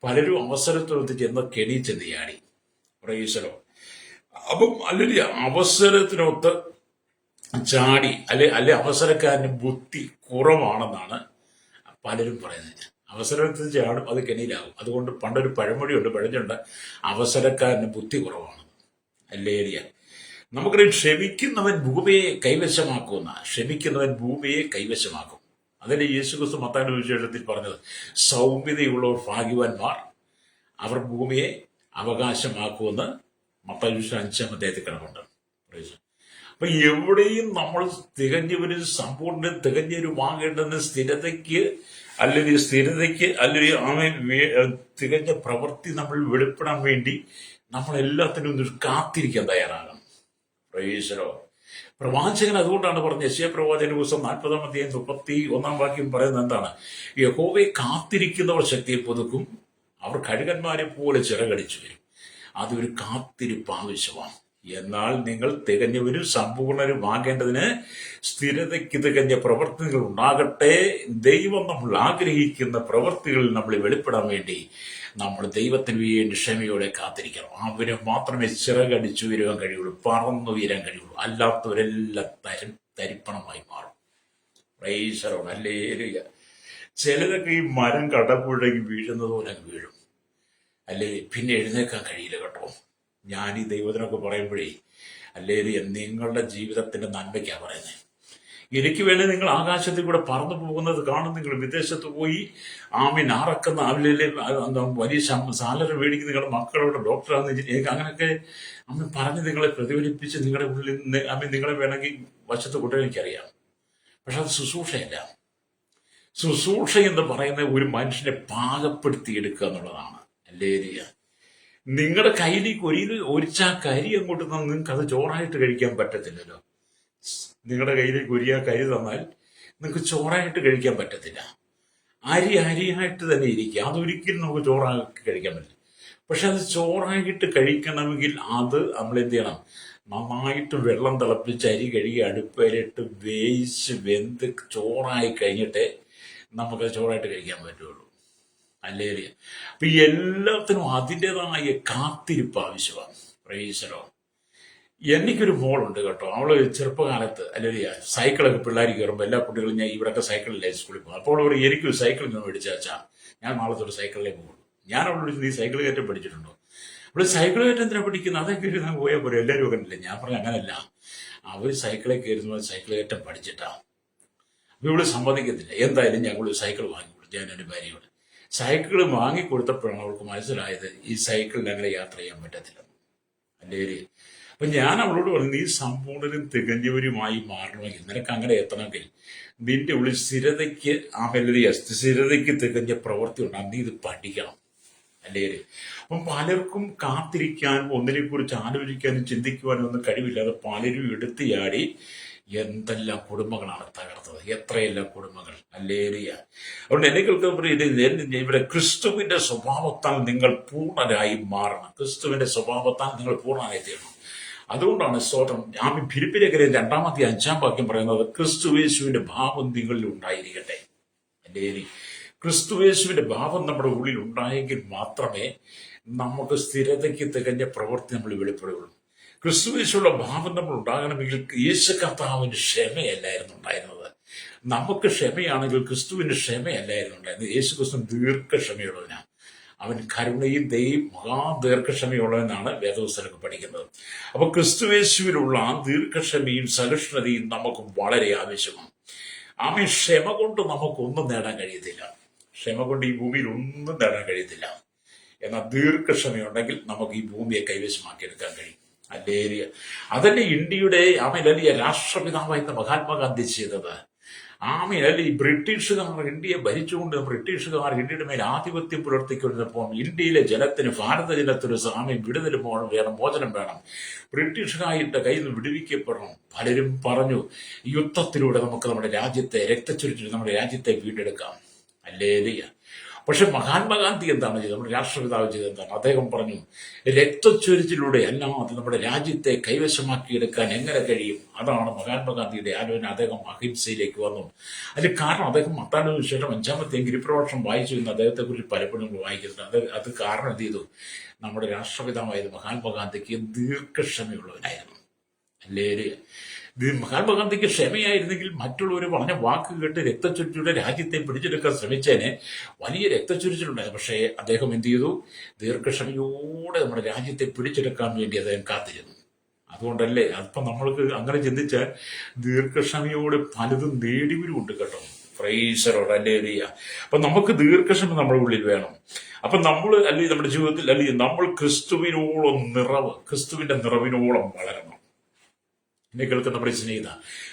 പലരും അവസരത്തിനൊത്ത് ചെന്ന് കെണിയിച്ചെന്ന് ചാടി. Praise lord. അപ്പം അല്ലെങ്കിൽ അവസരത്തിനൊത്ത് ചാടി അല്ലെ അവസരക്കാരന് ബുദ്ധി കുറവാണെന്നാണ് പലരും പറയുന്നത്. അവസരത്തിൽ ചാടും, അത് കെണിയിലാകും. അതുകൊണ്ട് പണ്ടൊരു പഴമൊഴിയുണ്ട്, പഴഞ്ഞുണ്ട്, അവസരക്കാരന് ബുദ്ധി കുറവാണ്. അല്ലേരിയ. നമുക്കറിയാം, ക്ഷമിക്കുന്നവൻ ഭൂമിയെ കൈവശമാക്കും. അതല്ലേ യേശുക്രിസ്തു മത്തായിയുടെ സുവിശേഷത്തിൽ പറഞ്ഞത്, സൗമ്യതയുള്ളവർ ഭാഗ്യവാന്മാർ, അവർ ഭൂമിയെ അവകാശമാക്കുമെന്ന് മത്തായി 5-ാം അധ്യായത്തിൽ കിടപ്പുണ്ട്. അപ്പൊ എവിടെയും നമ്മൾ തികഞ്ഞവരും സമ്പൂർണ്ണ തികഞ്ഞവരുമാകേണ്ടുന്ന സ്ഥിരതയ്ക്ക് അല്ലെങ്കിൽ തികഞ്ഞ പ്രവൃത്തി നമ്മൾ വെളിപ്പെടാൻ വേണ്ടി നമ്മൾ എല്ലാത്തിനും ഒന്ന് കാത്തിരിക്കാൻ തയ്യാറാകണം. പ്രൈസലോ. പ്രവാചകൻ അതുകൊണ്ടാണ് പറഞ്ഞത്, യെശയ്യാ പ്രവാചകന്റെ പുസ്തകം 40-ാം അധ്യായം 31-ാം വാക്യം പറയുന്നത് എന്താണ്? യഹോവയെ കാത്തിരിക്കുന്നവർ ശക്തിയെ പുതുക്കും, അവർ കഴുകന്മാരെ പോലെ ചിറകടിച്ചു വരും. അതൊരു കാത്തിരിപ്പ് ആവശ്യമാണ്. എന്നാൽ നിങ്ങൾ തികഞ്ഞവരും സമ്പൂർണ്ണരുമാകേണ്ടതിന് സ്ഥിരതയ്ക്ക് തികഞ്ഞ പ്രവൃത്തികൾ ഉണ്ടാകട്ടെ. ദൈവം നമ്മൾ ആഗ്രഹിക്കുന്ന പ്രവൃത്തികളിൽ നമ്മൾ വെളിപ്പെടാൻ വേണ്ടി നമ്മൾ ദൈവത്തിന് വേണ്ടി ക്ഷമയോടെ കാത്തിരിക്കണം. അവന് മാത്രമേ ചിറകടിച്ചു വരുവാൻ കഴിയുള്ളൂ, പറന്നുയരാൻ കഴിയുള്ളൂ. അല്ലാത്തവരെല്ലാം തരിപ്പണമായി മാറും. Price the Lord. ഹല്ലേലൂയ. ചിലരൊക്കെ ഈ മരം കടപുഴകി വീഴുന്നത് പോലെ വീഴും, അല്ലേ? പിന്നെ എഴുന്നേക്കാൻ കഴിയില്ല കേട്ടോ. ഞാൻ ഈ ദൈവത്തിനൊക്കെ പറയുമ്പോഴേ, അല്ലേ, നിങ്ങളുടെ ജീവിതത്തിന്റെ നന്മയ്ക്കാണ് പറയുന്നത്. എനിക്ക് വേണേൽ നിങ്ങൾ ആകാശത്തിൽ കൂടെ പറന്നു പോകുന്നത് കാണും. നിങ്ങൾ വിദേശത്ത് പോയി ആറക്കുന്ന അവരിലെ വലിയ സാലറി മേടിക്കുന്ന നിങ്ങളുടെ മക്കളോട് ഡോക്ടറാന്ന് അങ്ങനെയൊക്കെ പറഞ്ഞ് നിങ്ങളെ പ്രതിഫലിപ്പിച്ച് നിങ്ങളുടെ ഉള്ളിൽ നിന്ന് നിങ്ങളെ വേണമെങ്കിൽ വശത്ത് കൊണ്ടുപോയി എനിക്കറിയാം. പക്ഷെ അത് ശുശ്രൂഷയല്ല. ശുശ്രൂഷ എന്ന് പറയുന്ന ഒരു മനുഷ്യനെ പാകപ്പെടുത്തിയെടുക്കുക എന്നുള്ളതാണ്. അല്ലേ? നിങ്ങളുടെ കയ്യിലേക്ക് ഒരു ചാക്ക് അരി അങ്ങോട്ട് തന്നാൽ നിങ്ങൾക്ക് അത് ചോറായിട്ട് കഴിക്കാൻ പറ്റത്തില്ലല്ലോ. നിങ്ങളുടെ കയ്യിലേക്ക് ഒരു ചാക്ക് അരി തന്നാൽ നിങ്ങൾക്ക് ചോറായിട്ട് കഴിക്കാൻ പറ്റത്തില്ല. അരിയായിട്ട് തന്നെ ഇരിക്കുക. അതൊരിക്കലും നമുക്ക് ചോറാക്കി കഴിക്കാൻ പറ്റില്ല. പക്ഷെ അത് ചോറായിട്ട് കഴിക്കണമെങ്കിൽ അത് നമ്മൾ എന്ത് ചെയ്യണം? നന്നായിട്ട് വെള്ളം തിളപ്പിച്ച് അരി കഴുകി അടുപ്പിലിട്ട് വേവിച്ച് വെന്ത് ചോറായി കഴിഞ്ഞിട്ടേ നമുക്ക് ചോറായിട്ട് കഴിക്കാൻ പറ്റുള്ളൂ. അല്ലേ? അപ്പൊ എല്ലാത്തിനും അതിൻ്റെതായ കാത്തിരിപ്പ് ആവശ്യമാണ്. പ്രൈസലോ. എനിക്കൊരു മോളുണ്ട് കേട്ടോ. അവള് ചെറുപ്പകാലത്ത് അല്ലെങ്കിൽ സൈക്കിളൊക്കെ പിള്ളേർ കയറുമ്പോൾ എല്ലാ കുട്ടികളും ഞാൻ ഇവിടെയൊക്കെ സൈക്കിളിലെ സ്കൂളിൽ പോകും. അപ്പോൾ അവർ എനിക്കൊരു സൈക്കിൾ ഇങ്ങനെ മേടിച്ചാച്ചാ ഞാൻ നാളത്തെ സൈക്കിളിലേക്ക് പോകും. ഞാൻ അവളോട് നീ സൈക്കിൾ കയറ്റം പഠിച്ചിട്ടുണ്ടോ? അവള് സൈക്കിൾ കയറ്റം എന്തിനാ പഠിക്കുന്നത്? അതൊക്കെ ഒരു ഞാൻ പോയാൽ പോലെ എല്ലാവരും ഒക്കെ. ഞാൻ പറഞ്ഞു അങ്ങനല്ല, അവർ സൈക്കിളിൽ കയറുന്നത് സൈക്കിൾ കയറ്റം പഠിച്ചിട്ടാ. അപ്പൊ ഇവിടെ സമ്മതിക്കത്തില്ല. എന്തായാലും ഞങ്ങൾ സൈക്കിൾ വാങ്ങിക്കൊടുത്തു. ഞാൻ എൻ്റെ ഭാര്യയോട് സൈക്കിൾ വാങ്ങിക്കൊടുത്തപ്പോഴാണ് അവൾക്ക് മനസ്സിലായത് ഈ സൈക്കിളിൽ അങ്ങനെ യാത്ര ചെയ്യാൻ പറ്റത്തില്ല. അല്ലേ? അപ്പൊ ഞാൻ അവളോട് പറഞ്ഞു, നീ സമ്പൂർണ്ണനും തികഞ്ഞവരുമായി മാറണമെങ്കിൽ, നിനക്ക് അങ്ങനെ എത്തണമെങ്കിൽ നിന്റെ ഉള്ളിൽ സ്ഥിരതയ്ക്ക് തികഞ്ഞ പ്രവൃത്തി ഉണ്ടാകും. നീ ഇത് പഠിക്കണം. അല്ലേ? അപ്പം പലർക്കും കാത്തിരിക്കാനും ഒന്നിനെ കുറിച്ച് ആലോചിക്കാനും ചിന്തിക്കുവാനും ഒന്നും കഴിവില്ലാതെ പലരും എടുത്തിയാടി എന്തെല്ലാം കുടുംബങ്ങളാണ് തകർത്തത്. എത്രയെല്ലാം കുടുംബങ്ങൾ. അല്ലേ? അതുകൊണ്ട് എന്നെ കേൾക്കുന്ന ഇവിടെ ക്രിസ്തുവിന്റെ സ്വഭാവത്താൽ നിങ്ങൾ പൂർണ്ണരായി മാറണം. ക്രിസ്തുവിന്റെ സ്വഭാവത്താൽ നിങ്ങൾ പൂർണ്ണരായി തീരണം. അതുകൊണ്ടാണ് സ്തോത്രം ഫിലിപ്പിലേക്കരെ 2-5 പറയുന്നത്, ക്രിസ്തുയേശുവിന്റെ ഭാവം നിങ്ങളിൽ ഉണ്ടായിരിക്കട്ടെ. അല്ലേ? ക്രിസ്തുയേശുവിന്റെ ഭാവം നമ്മുടെ ഉള്ളിൽ ഉണ്ടായെങ്കിൽ മാത്രമേ നമുക്ക് സ്ഥിരതയ്ക്ക് തികഞ്ഞ പ്രവൃത്തി നമ്മൾ വെളിപ്പെടുകയുള്ളൂ. ക്രിസ്തുയേശുള്ള ഭാവം നമ്മൾ ഉണ്ടാകണമെങ്കിൽ യേശു കർത്താവിന് ക്ഷമയല്ലായിരുന്നു ഉണ്ടായിരുന്നത്. നമുക്ക് ക്ഷമയാണെങ്കിൽ ക്രിസ്തുവിന്റെ ക്ഷമയല്ലായിരുന്നു ഉണ്ടായിരുന്നത്. യേശു ക്രിസ്തു ദീർഘക്ഷമയുള്ളവനാണ്. അവൻ കരുണയും മഹാദീർഘക്ഷമയുള്ളവനാണ് വേദപുസ്തകമൊക്കെ പഠിക്കുന്നത്. അപ്പൊ ക്രിസ്തുയേശുവിലുള്ള ആ ദീർഘക്ഷമയും സഹിഷ്ണുതയും നമുക്ക് വളരെ ആവശ്യമാണ്. ക്ഷമ കൊണ്ട് നമുക്കൊന്നും നേടാൻ കഴിയത്തില്ല. ക്ഷമ കൊണ്ട് ഈ ഭൂമിയിൽ ഒന്നും നേടാൻ കഴിയത്തില്ല. എന്നാൽ ദീർഘക്ഷമയുണ്ടെങ്കിൽ നമുക്ക് ഈ ഭൂമിയെ കൈവശമാക്കിയെടുക്കാൻ കഴിയും. അല്ലേ? അതല്ലേ ഇന്ത്യയുടെ രാഷ്ട്രപിതാവായിരുന്ന മഹാത്മാഗാന്ധി ചെയ്തത്. ഈ ബ്രിട്ടീഷുകാർ ഇന്ത്യയെ ഭരിച്ചുകൊണ്ട് ബ്രിട്ടീഷുകാർ ഇന്ത്യയുടെ മേൽ ആധിപത്യം പുലർത്തിക്കൊണ്ടിരുന്നപ്പോൾ ഇന്ത്യയിലെ ജനത്തിന്, ഭാരത ജനത്തിന് വിടുതൽ വേണം, മോചനം വേണം, ബ്രിട്ടീഷുകാരുടെ കയ്യിൽ നിന്ന് വിടുവിക്കപ്പെടണം. പലരും പറഞ്ഞു യുദ്ധത്തിലൂടെ നമുക്ക് നമ്മുടെ രാജ്യത്തെ രക്തച്ചൊരിച്ചിട്ട് നമ്മുടെ രാജ്യത്തെ വീണ്ടെടുക്കാം. അല്ലേ? പക്ഷെ മഹാത്മാഗാന്ധി എന്താണ് ചെയ്തത്? നമ്മുടെ രാഷ്ട്രപിതാവ് ചെയ്തത് എന്താണ്? അദ്ദേഹം പറഞ്ഞു രക്തച്ചൊരിച്ചിലൂടെ അല്ലാതെ നമ്മുടെ രാജ്യത്തെ കൈവശമാക്കിയെടുക്കാൻ എങ്ങനെ കഴിയും? അതാണ് മഹാത്മാഗാന്ധിയുടെ ആലോചന. അദ്ദേഹം അഹിംസയിലേക്ക് വന്നു. അതിന് കാരണം അദ്ദേഹം മത്തായിയുടെ സുവിശേഷം 5-ാമത്തെ ഗിരിപ്രഭാഷണം വായിച്ചു എന്ന് അദ്ദേഹത്തെക്കുറിച്ച് പലപ്പോഴും നമ്മൾ വായിക്കുന്നുണ്ട്. അത് കാരണം എന്ത് ചെയ്തു? നമ്മുടെ രാഷ്ട്രപിതാവായത് മഹാത്മാഗാന്ധിക്ക് ദീർഘക്ഷമയുള്ളവനായിരുന്നു. അല്ലേ? മഹാത്മാഗാന്ധിക്ക് ക്ഷമയായിരുന്നെങ്കിൽ മറ്റുള്ളവർ പറഞ്ഞ വാക്ക് കേട്ട് രക്തച്ചൊരിച്ചിലൂടെ രാജ്യത്തെ പിടിച്ചെടുക്കാൻ ശ്രമിച്ചതിന് വലിയ രക്തച്ചൊരിച്ചിലുണ്ടായിരുന്നു. പക്ഷേ അദ്ദേഹം എന്ത് ചെയ്തു? ദീർഘക്ഷമയോടെ നമ്മുടെ രാജ്യത്തെ പിടിച്ചെടുക്കാൻ വേണ്ടി അദ്ദേഹം കാത്തിരുന്നു. അതുകൊണ്ടല്ലേ അപ്പം നമ്മൾക്ക് അങ്ങനെ ചിന്തിച്ചാൽ ദീർഘക്ഷമയോടെ പലതും നേടിവരുമുണ്ട് കേട്ടോ. പ്രൈസറോട്. അല്ലേ? അപ്പൊ നമുക്ക് ദീർഘക്ഷമ നമ്മുടെ ഉള്ളിൽ വേണം. അപ്പൊ നമ്മൾ അല്ലെങ്കിൽ നമ്മുടെ ജീവിതത്തിൽ അല്ലെങ്കിൽ നമ്മൾ ക്രിസ്തുവിന്റെ നിറവിനോളം വളരണം. എന്നെ കേൾക്കുന്ന നമ്മുടെ സ്നേഹിത,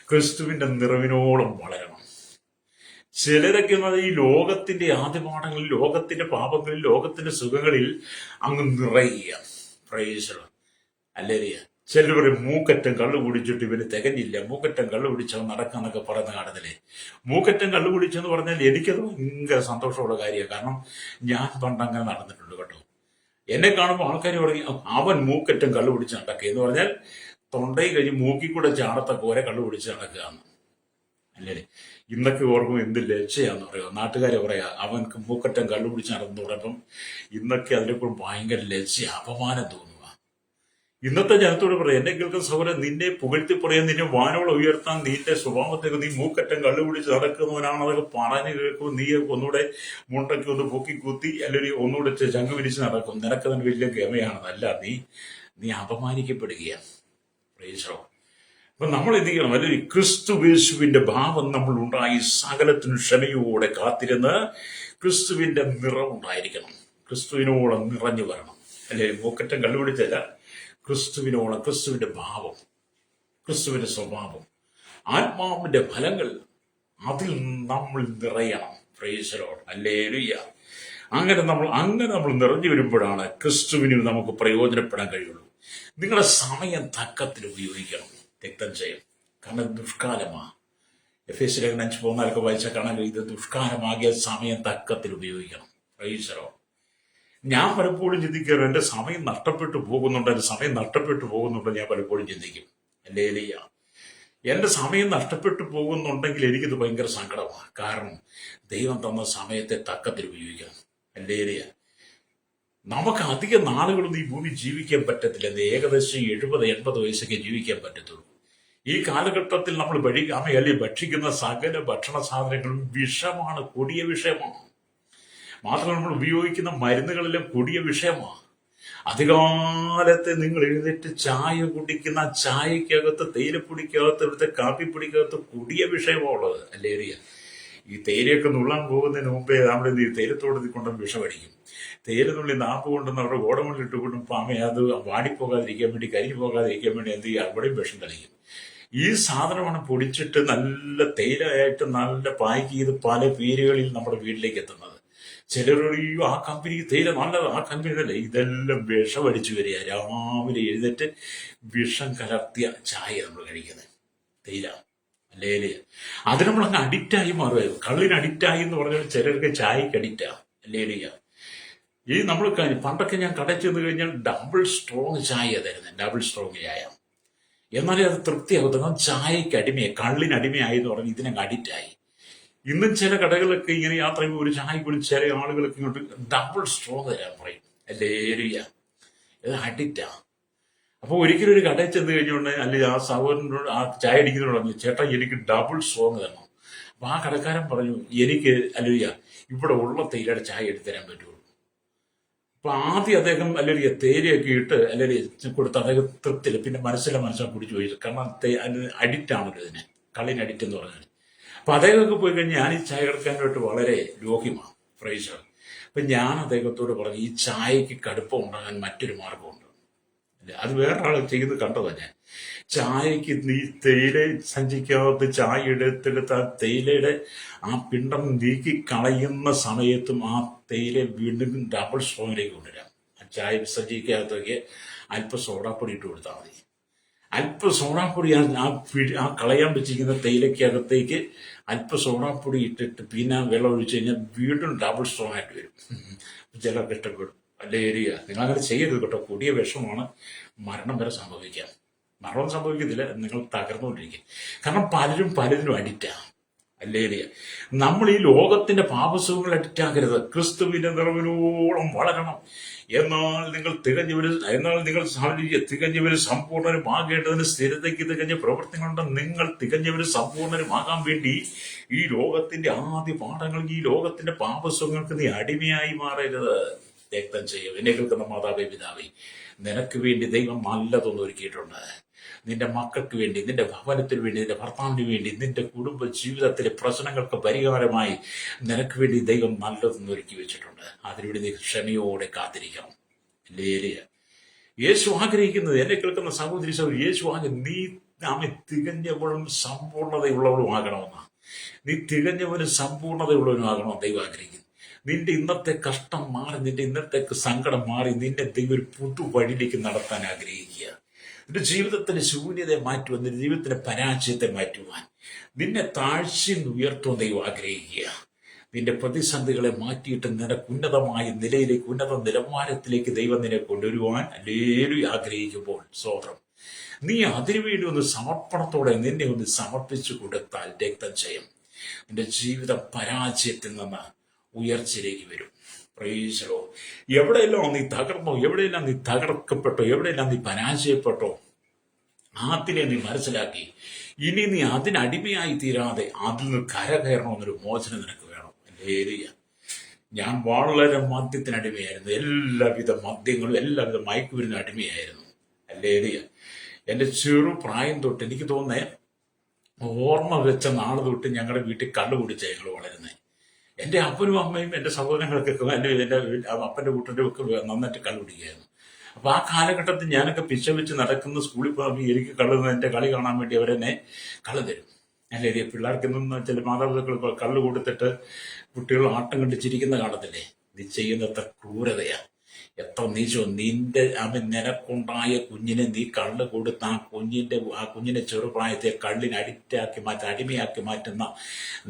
ക്രിസ്തുവിന്റെ നിറവിനോളം വളരണം. ചിലരൊക്കെ ഈ ലോകത്തിന്റെ ആദ്യപാഠങ്ങളിൽ, ലോകത്തിന്റെ പാപങ്ങളിൽ, ലോകത്തിന്റെ സുഖങ്ങളിൽ അങ്ങ് നിറയുക. പ്രൈസറോ. അല്ലേ? ചിലർ പറയും മൂക്കറ്റം കള്ളു കുടിച്ചിട്ട് ഇവന് തികഞ്ഞില്ല, മൂക്കറ്റം കള്ളു കുടിച്ചവൻ നടക്കാന്നൊക്കെ പറയുന്ന കാണത്തില്ലേ? മൂക്കറ്റം കള്ളു കുടിച്ചെന്ന് പറഞ്ഞാൽ എനിക്കത് ഭയങ്കര സന്തോഷമുള്ള കാര്യമാണ്. കാരണം ഞാൻ പണ്ട് അങ്ങനെ നടന്നിട്ടുണ്ട് കേട്ടോ. എന്നെ കാണുമ്പോൾ ആൾക്കാർ പറയും അവൻ മൂക്കറ്റം കള്ളു കുടിച്ച് നടക്കുക എന്ന് പറഞ്ഞാൽ തൊണ്ടയിൽ കഴിഞ്ഞ് മൂക്കിക്കൂടെ ചാടത്തൊക്കെ ഓരോ കള്ളു പിടിച്ച് നടക്കുകയാണ്. അല്ലേ? ഇന്നൊക്കെ ഓർക്കും എന്ത് ലജ്ജയാന്ന് പറയുക. നാട്ടുകാരെ പറയാ അവൻക്ക് മൂക്കറ്റം കള്ളു പിടിച്ച് നടന്നു പറയുമ്പം ഇന്നൊക്കെ അതിനെക്കുറിച്ച് ഭയങ്കര ലജ്ജ, അപമാനം തോന്നുക. ഇന്നത്തെ ജനത്തോട് പറയാം, എന്നെ കേൾക്കുന്ന സഹോദരൻ, നിന്നെ പുകഴ്ത്തി പറയാൻ, നിന്നെ വാനോളം ഉയർത്താൻ, നിന്റെ സ്വഭാവത്തേക്ക് നീ മൂക്കറ്റം കള്ളു പിടിച്ച് നടക്കുന്നവനാണ് അതൊക്കെ പറഞ്ഞു കേൾക്കുമ്പോൾ നീ ഒന്നുകൂടെ മുണ്ടയ്ക്ക് ഒന്ന് പൊക്കി കുത്തി അല്ലെങ്കിൽ ഒന്നുകൂടെ ചങ്ക് വിരിച്ച് നടക്കും. നിനക്കതിന് വലിയ ഗമയാണെന്നല്ല, നീ അപമാനിക്കപ്പെടുകയാണ്. പ്രൈസറോ. അപ്പൊ നമ്മൾ എന്ത് ചെയ്യണം? അല്ലെങ്കിൽ ക്രിസ്തുവേശുവിന്റെ ഭാവം നമ്മൾ ഉണ്ടായി സകലത്തിനും ക്ഷമയോടെ കാത്തിരുന്ന് ക്രിസ്തുവിന്റെ നിറവുണ്ടായിരിക്കണം. ക്രിസ്തുവിനോളം നിറഞ്ഞു വരണം. അല്ലെ, മൂക്കറ്റം കണ്ടുപിടിച്ചല്ല, ക്രിസ്തുവിനോളം, ക്രിസ്തുവിന്റെ ഭാവം, ക്രിസ്തുവിന്റെ സ്വഭാവം, ആത്മാവിന്റെ ഫലങ്ങൾ, അതിൽ നമ്മൾ നിറയണം. Praise the Lord. ഹല്ലേലൂയ. അങ്ങനെ നമ്മൾ നിറഞ്ഞു വരുമ്പോഴാണ് ക്രിസ്തുവിന് നമുക്ക് പ്രയോജനപ്പെടാൻ കഴിയുള്ളൂ. നിങ്ങളുടെ സമയം തക്കത്തിൽ ഉപയോഗിക്കണം. രക്തം ചെയ്യും. കാരണം ദുഷ്കാലമാണ്. എഫേസ്യർ 5:14 വായിച്ചാൽ കാണാൻ കഴിയും, ഇത് ദുഷ്കാലമാകിയ സമയം തക്കത്തിൽ ഉപയോഗിക്കണം. Price the Lord. ഞാൻ പലപ്പോഴും ചിന്തിക്കാറുണ്ട്, എന്റെ സമയം നഷ്ടപ്പെട്ടു പോകുന്നുണ്ട്, ഞാൻ പലപ്പോഴും ചിന്തിക്കും. ഹല്ലേലൂയ. എന്റെ സമയം നഷ്ടപ്പെട്ടു പോകുന്നുണ്ടെങ്കിൽ എനിക്കിത് ഭയങ്കര സങ്കടമാണ്. കാരണം ദൈവം തന്ന സമയത്തെ തക്കത്തിൽ ഉപയോഗിക്കണം. ഹല്ലേലൂയ. നമുക്ക് അധിക നാളുകളൊന്നും ഈ ഭൂമി ജീവിക്കാൻ പറ്റത്തില്ല. ഏകദേശം 70-80 വയസ്സൊക്കെ ജീവിക്കാൻ പറ്റത്തുള്ളൂ. ഈ കാലഘട്ടത്തിൽ നമ്മൾ ഭക്ഷിക്കുന്ന സകല ഭക്ഷണ സാധനങ്ങളും വിഷമാണ്, കൊടിയ വിഷയമാണ്. മാത്രമല്ല നമ്മൾ ഉപയോഗിക്കുന്ന മരുന്നുകളെല്ലാം കൊടിയ വിഷയമാണ്. അധികാലത്തെ നിങ്ങൾ എഴുന്നേറ്റ് ചായ കുടിക്കുന്ന ചായക്കകത്ത്, തേയിലപ്പൊടിക്കകത്ത്, ഇവിടുത്തെ കാപ്പിപ്പൊടിക്കകത്ത് കൊടിയ വിഷയമുള്ളത്. ഹല്ലേലൂയ. ഈ തേയിലയൊക്കെ നുള്ളാൻ പോകുന്നതിന് മുമ്പേ നമ്മൾ തേയിലത്തോട് കൊണ്ട് വിഷമടിക്കും. തേയില നുള്ളി നാപ്പ് കൊണ്ടുവന്ന് അവരുടെ ഗോഡമണിൽ ഇട്ടുകൊണ്ടും അത് വാടിപ്പോകാതിരിക്കാൻ വേണ്ടി, കരിഞ്ഞു പോകാതിരിക്കാൻ വേണ്ടി എന്ത് ചെയ്യുക? അവിടെയും വിഷം തളിക്കും. ഈ സാധനമാണ് പൊടിച്ചിട്ട് നല്ല തേയിലയായിട്ട് നല്ല പാക്ക് ചെയ്ത് പല പേരുകളിൽ നമ്മുടെ വീട്ടിലേക്ക് എത്തുന്നത്. ചിലർ ആ കമ്പനി തേയില നല്ലത്, ആ കമ്പനി നല്ല, ഇതെല്ലാം വിഷം അടിച്ചു വരിക. രാവിലെ എഴുന്നേറ്റ് വിഷം കലർത്തിയ ചായ നമ്മൾ കഴിക്കുന്നത്, തേയില. അല്ലേ, അത് നമ്മളങ്ങ് അഡിക്റ്റായി മാറുമായിരുന്നു. കള്ളിന് അഡിക്റ്റായി എന്ന് പറഞ്ഞാൽ ചിലർക്ക് ചായക്ക് അഡിക്റ്റാ. അല്ലേ, ഈ നമ്മൾ പണ്ടൊക്കെ ഞാൻ കടയിൽ ചെന്ന് കഴിഞ്ഞാൽ ഡബിൾ സ്ട്രോങ് ചായ തരുന്നത്, ഡബിൾ സ്ട്രോങ് ചായ. എന്നാലേ അത് തൃപ്തിയാകത്തുള്ളൂ. ചായക്ക് അടിമയായി, കള്ളിന് അടിമയായി എന്ന് പറഞ്ഞ് ഇതിനങ്ങ് അഡിക്റ്റായി. ഇന്നും ചില കടകളിലൊക്കെ ഇങ്ങനെ യാത്ര ചെയ്യുമ്പോൾ ഒരു ചായ കുടിച്ച് ചില ആളുകൾക്ക് ഇങ്ങോട്ട് ഡബിൾ സ്ട്രോങ് തരാൻ പറയും. അല്ലേരിയ, ഇത് അഡിക്റ്റാ. അപ്പൊ ഒരിക്കലും ഒരു കടയിൽ ചെന്ന് കഴിഞ്ഞുകൊണ്ട് അല്ലെങ്കിൽ ആ സഹോദരനോട്, ആ ചായ അടിക്കുന്നതിനോട് പറഞ്ഞു, ചേട്ടാ എനിക്ക് ഡബിൾ സ്ട്രോങ് തരണം. അപ്പൊ ആ കടക്കാരൻ പറഞ്ഞു, എനിക്ക് അല്ലുയ്യ ഇവിടെ ഉള്ള തേയിലയുടെ ചായ എടുത്തു തരാൻ പറ്റുള്ളൂ. അപ്പൊ ആദ്യം അദ്ദേഹം അല്ലെങ്കിൽ തേയിലയൊക്കെ ഇട്ട് അല്ലെങ്കിൽ കൊടുത്ത് അദ്ദേഹം തൃപ്തിയില്ല. പിന്നെ മനസ്സിലാ കുടിച്ചു പോയി. കാരണം അഡിക്റ്റ് ആണല്ലോ ഇതിന്, കള്ളിന് അഡിക്റ്റ് എന്ന് പറഞ്ഞാൽ. അപ്പൊ അദ്ദേഹമൊക്കെ പോയി കഴിഞ്ഞാൽ ഞാൻ ഈ ചായ കിടക്കാനായിട്ട് വളരെ രോഗ്യമാണ്. പ്രൈസ്. അപ്പൊ ഞാൻ അദ്ദേഹത്തോട് പറഞ്ഞു, ഈ ചായക്ക് കടുപ്പം ഉണ്ടാകാൻ മറ്റൊരു മാർഗമുണ്ട്. അത് വേറൊരാൾ ചെയ്യുന്നത് കണ്ടതാ ഞാൻ. ചായക്ക് ഈ തേയില സഞ്ചിക്കകത്ത് ചായ എടുത്തെടുത്ത് ആ തേയിലയുടെ ആ പിണ്ടം നീക്കി കളയുന്ന സമയത്തും ആ തേയില വീണ്ടും ഡബിൾ സ്ട്രോങ്ങിലേക്ക് കൊണ്ടുവരാം. ആ ചായ സഞ്ചിക്കകത്തൊക്കെ അല്പം സോഡാപ്പൊടി ഇട്ട് കൊടുത്താൽ മതി. അല്പം സോഡാപ്പൊടി ആ കളയാൻ വെച്ചിരിക്കുന്ന തേയിലക്കകത്തേക്ക് അല്പം സോഡാപ്പൊടി ഇട്ടിട്ട് പിന്നെ വെള്ളം ഒഴിച്ചു കഴിഞ്ഞാൽ വീണ്ടും ഡബിൾ സ്ട്രോങ് ആയിട്ട് വരും. ചിലർക്ക് ഇഷ്ടപ്പെടും. അല്ലേ ഏരിയ, നിങ്ങളങ്ങനെ ചെയ്യരുത് കേട്ടോ. കൊടിയ വിഷമാണ്, മരണം വരെ സംഭവിക്കാം. മരണം സംഭവിക്കത്തില്ല, നിങ്ങൾ തകർന്നുകൊണ്ടിരിക്കും. കാരണം പലതിനും അഡിക്റ്റാണ്. അല്ലേ ഏരിയ, നമ്മൾ ഈ ലോകത്തിന്റെ പാപസുഖങ്ങൾ അഡിക്റ്റ് ആകരുത്. ക്രിസ്തുവിന്റെ നിറവിനോളം വളരണം. എന്നാൽ നിങ്ങൾ തികഞ്ഞവരും സമ്പൂർണ്ണരുമാകേണ്ടതിന് സ്ഥിരതയ്ക്ക് തികഞ്ഞ പ്രവർത്തനങ്ങളുണ്ട്. നിങ്ങൾ തികഞ്ഞവരും സമ്പൂർണ്ണരുമാകാൻ വേണ്ടി ഈ ലോകത്തിന്റെ ആദ്യ പാഠങ്ങൾ, ഈ ലോകത്തിന്റെ പാപസുഖങ്ങൾക്ക് നീ അടിമയായി മാറരുത്. രക്തം ചെയ്യും. എന്നെ കേൾക്കുന്ന മാതാവേ, പിതാവേ, നിനക്ക് വേണ്ടി ദൈവം നല്ലതൊന്നും ഒരുക്കിയിട്ടുണ്ട്. നിന്റെ മക്കൾക്ക് വേണ്ടി, നിന്റെ ഭവനത്തിന് വേണ്ടി, നിന്റെ ഭർത്താവിന് വേണ്ടി, നിന്റെ കുടുംബ ജീവിതത്തിലെ പ്രശ്നങ്ങൾക്ക് പരിഹാരമായി നിനക്ക് വേണ്ടി ദൈവം നല്ലതൊന്നും ഒരുക്കി വെച്ചിട്ടുണ്ട്. അതിനുവേണ്ടി നീ ക്ഷമയോടെ കാത്തിരിക്കണം. ലേലിയ യേശു ആഗ്രഹിക്കുന്നത്, എന്നെ കേൾക്കുന്ന സഹോദരി സഹോദരി, യേശു നീ നാമെ തികഞ്ഞവളും സമ്പൂർണതയുള്ളവളും ആകണമെന്നാണ്. നീ തികഞ്ഞവനും സമ്പൂർണതയുള്ളവനും ആകണമെന്ന് ദൈവം ആഗ്രഹിക്കുന്നു. നിന്റെ ഇന്നത്തെ കഷ്ടം മാറി, നിന്റെ ഇന്നത്തെ സങ്കടം മാറി, നിന്റെ ദൈവം ഒരു പുതുവഴിയിലേക്ക് നടത്താൻ ആഗ്രഹിക്കുക. നിന്റെ ജീവിതത്തിന്റെ ശൂന്യതയെ മാറ്റുവാൻ, നിന്റെ ജീവിതത്തിന്റെ പരാജയത്തെ മാറ്റുവാൻ, നിന്നെ താഴ്ചയിൽ ഉയർത്തുവാൻ ദൈവം ആഗ്രഹിക്കുക. നിന്റെ പ്രതിസന്ധികളെ മാറ്റിയിട്ട് നിനക്ക് ഉന്നതമായ നിലയിലേക്ക്, ഉന്നത നിലവാരത്തിലേക്ക് ദൈവം നിന്നെ കൊണ്ടുവരുവാൻ അല്ലേലും ആഗ്രഹിക്കുമ്പോൾ സ്വതന്ത്രം നീ അതിനുവേണ്ടി ഒന്ന് സമർപ്പണത്തോടെ നിന്നെ ഒന്ന് സമർപ്പിച്ചു കൊടുത്താൽ രക്തം ചെയ്യും. നിന്റെ ജീവിതം പരാജയത്തിൽ നിന്ന് ഉയർച്ചയിലേക്ക് വരും. Price the Lord. എവിടെയെല്ലാം നീ തകർന്നോ, എവിടെയെല്ലാം നീ തകർക്കപ്പെട്ടോ, എവിടെയെല്ലാം നീ പരാജയപ്പെട്ടോ, അതിനെ നീ മനസ്സിലാക്കി ഇനി നീ അതിനടിമയായി തീരാതെ അതിൽ നിന്ന് കരകയറണമെന്നൊരു മോചനം നിനക്ക് വേണം. ഹല്ലേലൂയ. ഞാൻ വളരെ മദ്യത്തിനടിമയായിരുന്നു. എല്ലാവിധ മദ്യങ്ങളും, എല്ലാവിധ മയക്കുമരുന്നും അടിമയായിരുന്നു. ഹല്ലേലൂയ. എൻ്റെ ചെറു പ്രായം തൊട്ട് എനിക്ക് തോന്നുന്നേ, ഓർമ്മ വെച്ച നാള് തൊട്ട് ഞങ്ങളുടെ വീട്ടിൽ കള്ളു കുടിച്ച ഞങ്ങൾ വളരുന്നത്. എൻ്റെ അപ്പനും അമ്മയും എൻ്റെ സഹോദരങ്ങളൊക്കെ എൻ്റെ അപ്പൻ്റെ കൂട്ടൻ്റെ ഒക്കെ നന്നായിട്ട് കള്ളു കുടിക്കുകയായിരുന്നു. അപ്പൊ ആ കാലഘട്ടത്തിൽ ഞാനൊക്കെ പിച്ച വെച്ച് നടക്കുന്ന സ്കൂളിൽ പോകുമ്പോൾ എനിക്ക് എൻ്റെ കളി കാണാൻ വേണ്ടി അവരെന്നെ കള്ളു തരും. അല്ലേ, പിള്ളേർക്കൊന്നും ചില മാതാപിതാക്കൾ കള്ളു കൊടുത്തിട്ട് കുട്ടികൾ ആട്ടം കണ്ടിച്ചിരിക്കുന്ന കാണത്തില്ലേ? നീ ചെയ്യുന്നത്ര ക്രൂരതയാ, എത്ര നീച്ചോ. നിനക്കുണ്ടായ കുഞ്ഞിനെ നീ കള്ള് കൊടുത്ത് ആ കുഞ്ഞിനെ ചെറുപ്രായത്തെ കള്ളിന് അടിമയാക്കി മാറ്റുന്ന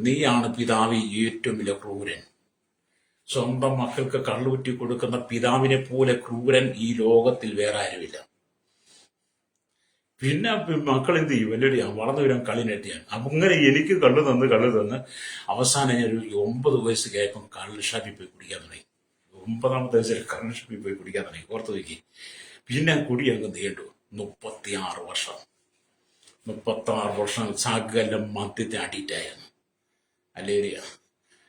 നീയാണ് പിതാവ് ഏറ്റവും വലിയ ക്രൂരൻ. സ്വന്തം മക്കൾക്ക് കള്ളുകുറ്റി കൊടുക്കുന്ന പിതാവിനെ പോലെ ക്രൂരൻ ഈ ലോകത്തിൽ വേറെ ആരുമില്ല. പിന്നെ മക്കൾ എന്ത് ചെയ്യും? വലിയ വളർന്നു വരാൻ കളിനെട്ടിയാണ്. അങ്ങനെ എനിക്ക് കള്ളു തന്ന് അവസാനം ഞാൻ ഒരു 9 വയസ്സ് കഴിയുമ്പം കള്ള് ഷാപ്പിൽ പോയി കുടിക്കാൻ തുടങ്ങി. 9ാമത്തെ വയസ്സിൽ കള്ള് ഷാപ്പിൽ പോയി കുടിക്കാൻ തുടങ്ങി. ഓർത്ത് വയ്ക്കി. പിന്നെ കുടി അങ്ങ് നീണ്ടു 36 വർഷം. 36 വർഷം സകലം മദ്യത്തിന് അഡിക്റ്റായിരുന്നു. അല്ലേരിയ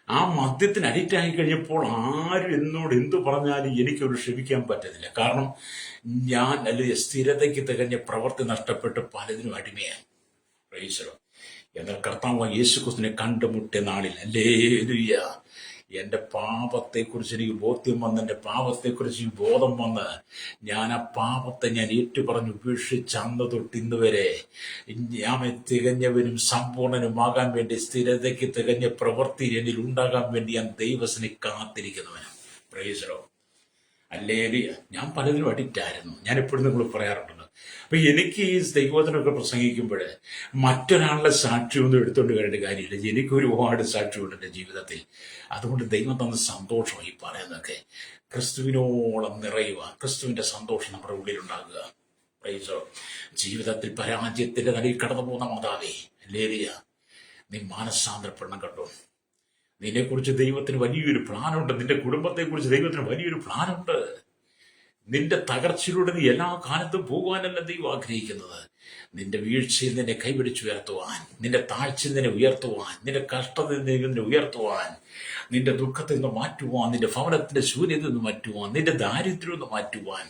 ആ മദ്യത്തിന് അഡിക്റ്റ് ആയി കഴിഞ്ഞപ്പോൾ ആരും എന്നോട് എന്തു പറഞ്ഞാലും എനിക്കൊരു ക്ഷമിക്കാൻ പറ്റുന്നില്ല. കാരണം ഞാൻ സ്ഥിരതയ്ക്ക് തികഞ്ഞ പ്രവൃത്തി നഷ്ടപ്പെട്ട് പലതിനും അടിമയാണ്. പ്രൈസലോ. എന്നാൽ കർത്താവ് യേശുക്രിസ്തുവിനെ കണ്ടുമുട്ടിയ നാളിൽ ഹല്ലേലൂയ എന്റെ പാപത്തെക്കുറിച്ച് എനിക്ക് ബോധ്യം വന്ന്, എന്റെ പാപത്തെക്കുറിച്ച് എനിക്ക് ബോധം വന്ന്, ഞാൻ ആ പാപത്തെ ഞാൻ ഏറ്റുപറഞ്ഞ് ഉപേക്ഷിച്ച് അന്ന് തൊട്ട് ഇന്ന് വരെ ഞാൻ തികഞ്ഞവനും സമ്പൂർണനുമാകാൻ വേണ്ടി, സ്ഥിരതയ്ക്ക് തികഞ്ഞ പ്രവൃത്തി എന്നിൽ ഉണ്ടാകാൻ വേണ്ടി ഞാൻ ദൈവത്തിനെ കാത്തിരിക്കുന്നവനാണ്. പ്രൈസലോ. അല്ലേലൂയ. ഞാൻ പലതിനും അഡിക്റ്റ് ആയിരുന്നു. ഞാൻ എപ്പോഴും നിങ്ങൾ പറയാറുണ്ടല്ലോ. അപ്പൊ എനിക്ക് ഈ ദൈവത്തിനൊക്കെ പ്രസംഗിക്കുമ്പോൾ മറ്റൊരാളുടെ സാക്ഷ്യമൊന്നും എടുത്തുകൊണ്ട് വരേണ്ട കാര്യമില്ല. എനിക്ക് ഒരുപാട് സാക്ഷ്യമുണ്ട് എൻ്റെ ജീവിതത്തിൽ. അതുകൊണ്ട് ദൈവം തന്ന സന്തോഷം ഈ പറയുന്നതൊക്കെ ക്രിസ്തുവിനോളം നിറയുക, ക്രിസ്തുവിന്റെ സന്തോഷം നമ്മുടെ ഉള്ളിലുണ്ടാകുക. പ്രൈസോ. ജീവിതത്തിൽ പരാജയത്തിന്റെ നടുവിൽ കടന്നു പോകുന്ന മാതാവേ, ഹല്ലേലൂയ, നീ മാനസാന്തരപ്പെടണം കേട്ടോ. നിന്നെക്കുറിച്ച് ദൈവത്തിന് വലിയൊരു പ്ലാനുണ്ട്. നിന്റെ കുടുംബത്തെക്കുറിച്ച് ദൈവത്തിന് വലിയൊരു പ്ലാനുണ്ട്. നിന്റെ തകർച്ചയിലൂടെ നീ എല്ലാ കാലത്തും പോകുവാനല്ല ദൈവം ആഗ്രഹിക്കുന്നത്. നിന്റെ വീഴ്ചയിൽ നിന്നെ കൈപിടിച്ചുയർത്തുവാൻ, നിന്റെ താഴ്ചയിൽ നിന്നെ ഉയർത്തുവാൻ, നിന്റെ കഷ്ടതയിൽ നിന്നെ ഉയർത്തുവാൻ, നിന്റെ ദുഃഖത്തിൽ നിന്ന് മാറ്റുവാൻ, നിന്റെ ഭവനത്തിന്റെ ശൂന്യതയിൽ നിന്ന് മാറ്റുവാൻ, നിന്റെ ദാരിദ്ര്യം നിന്ന് മാറ്റുവാൻ,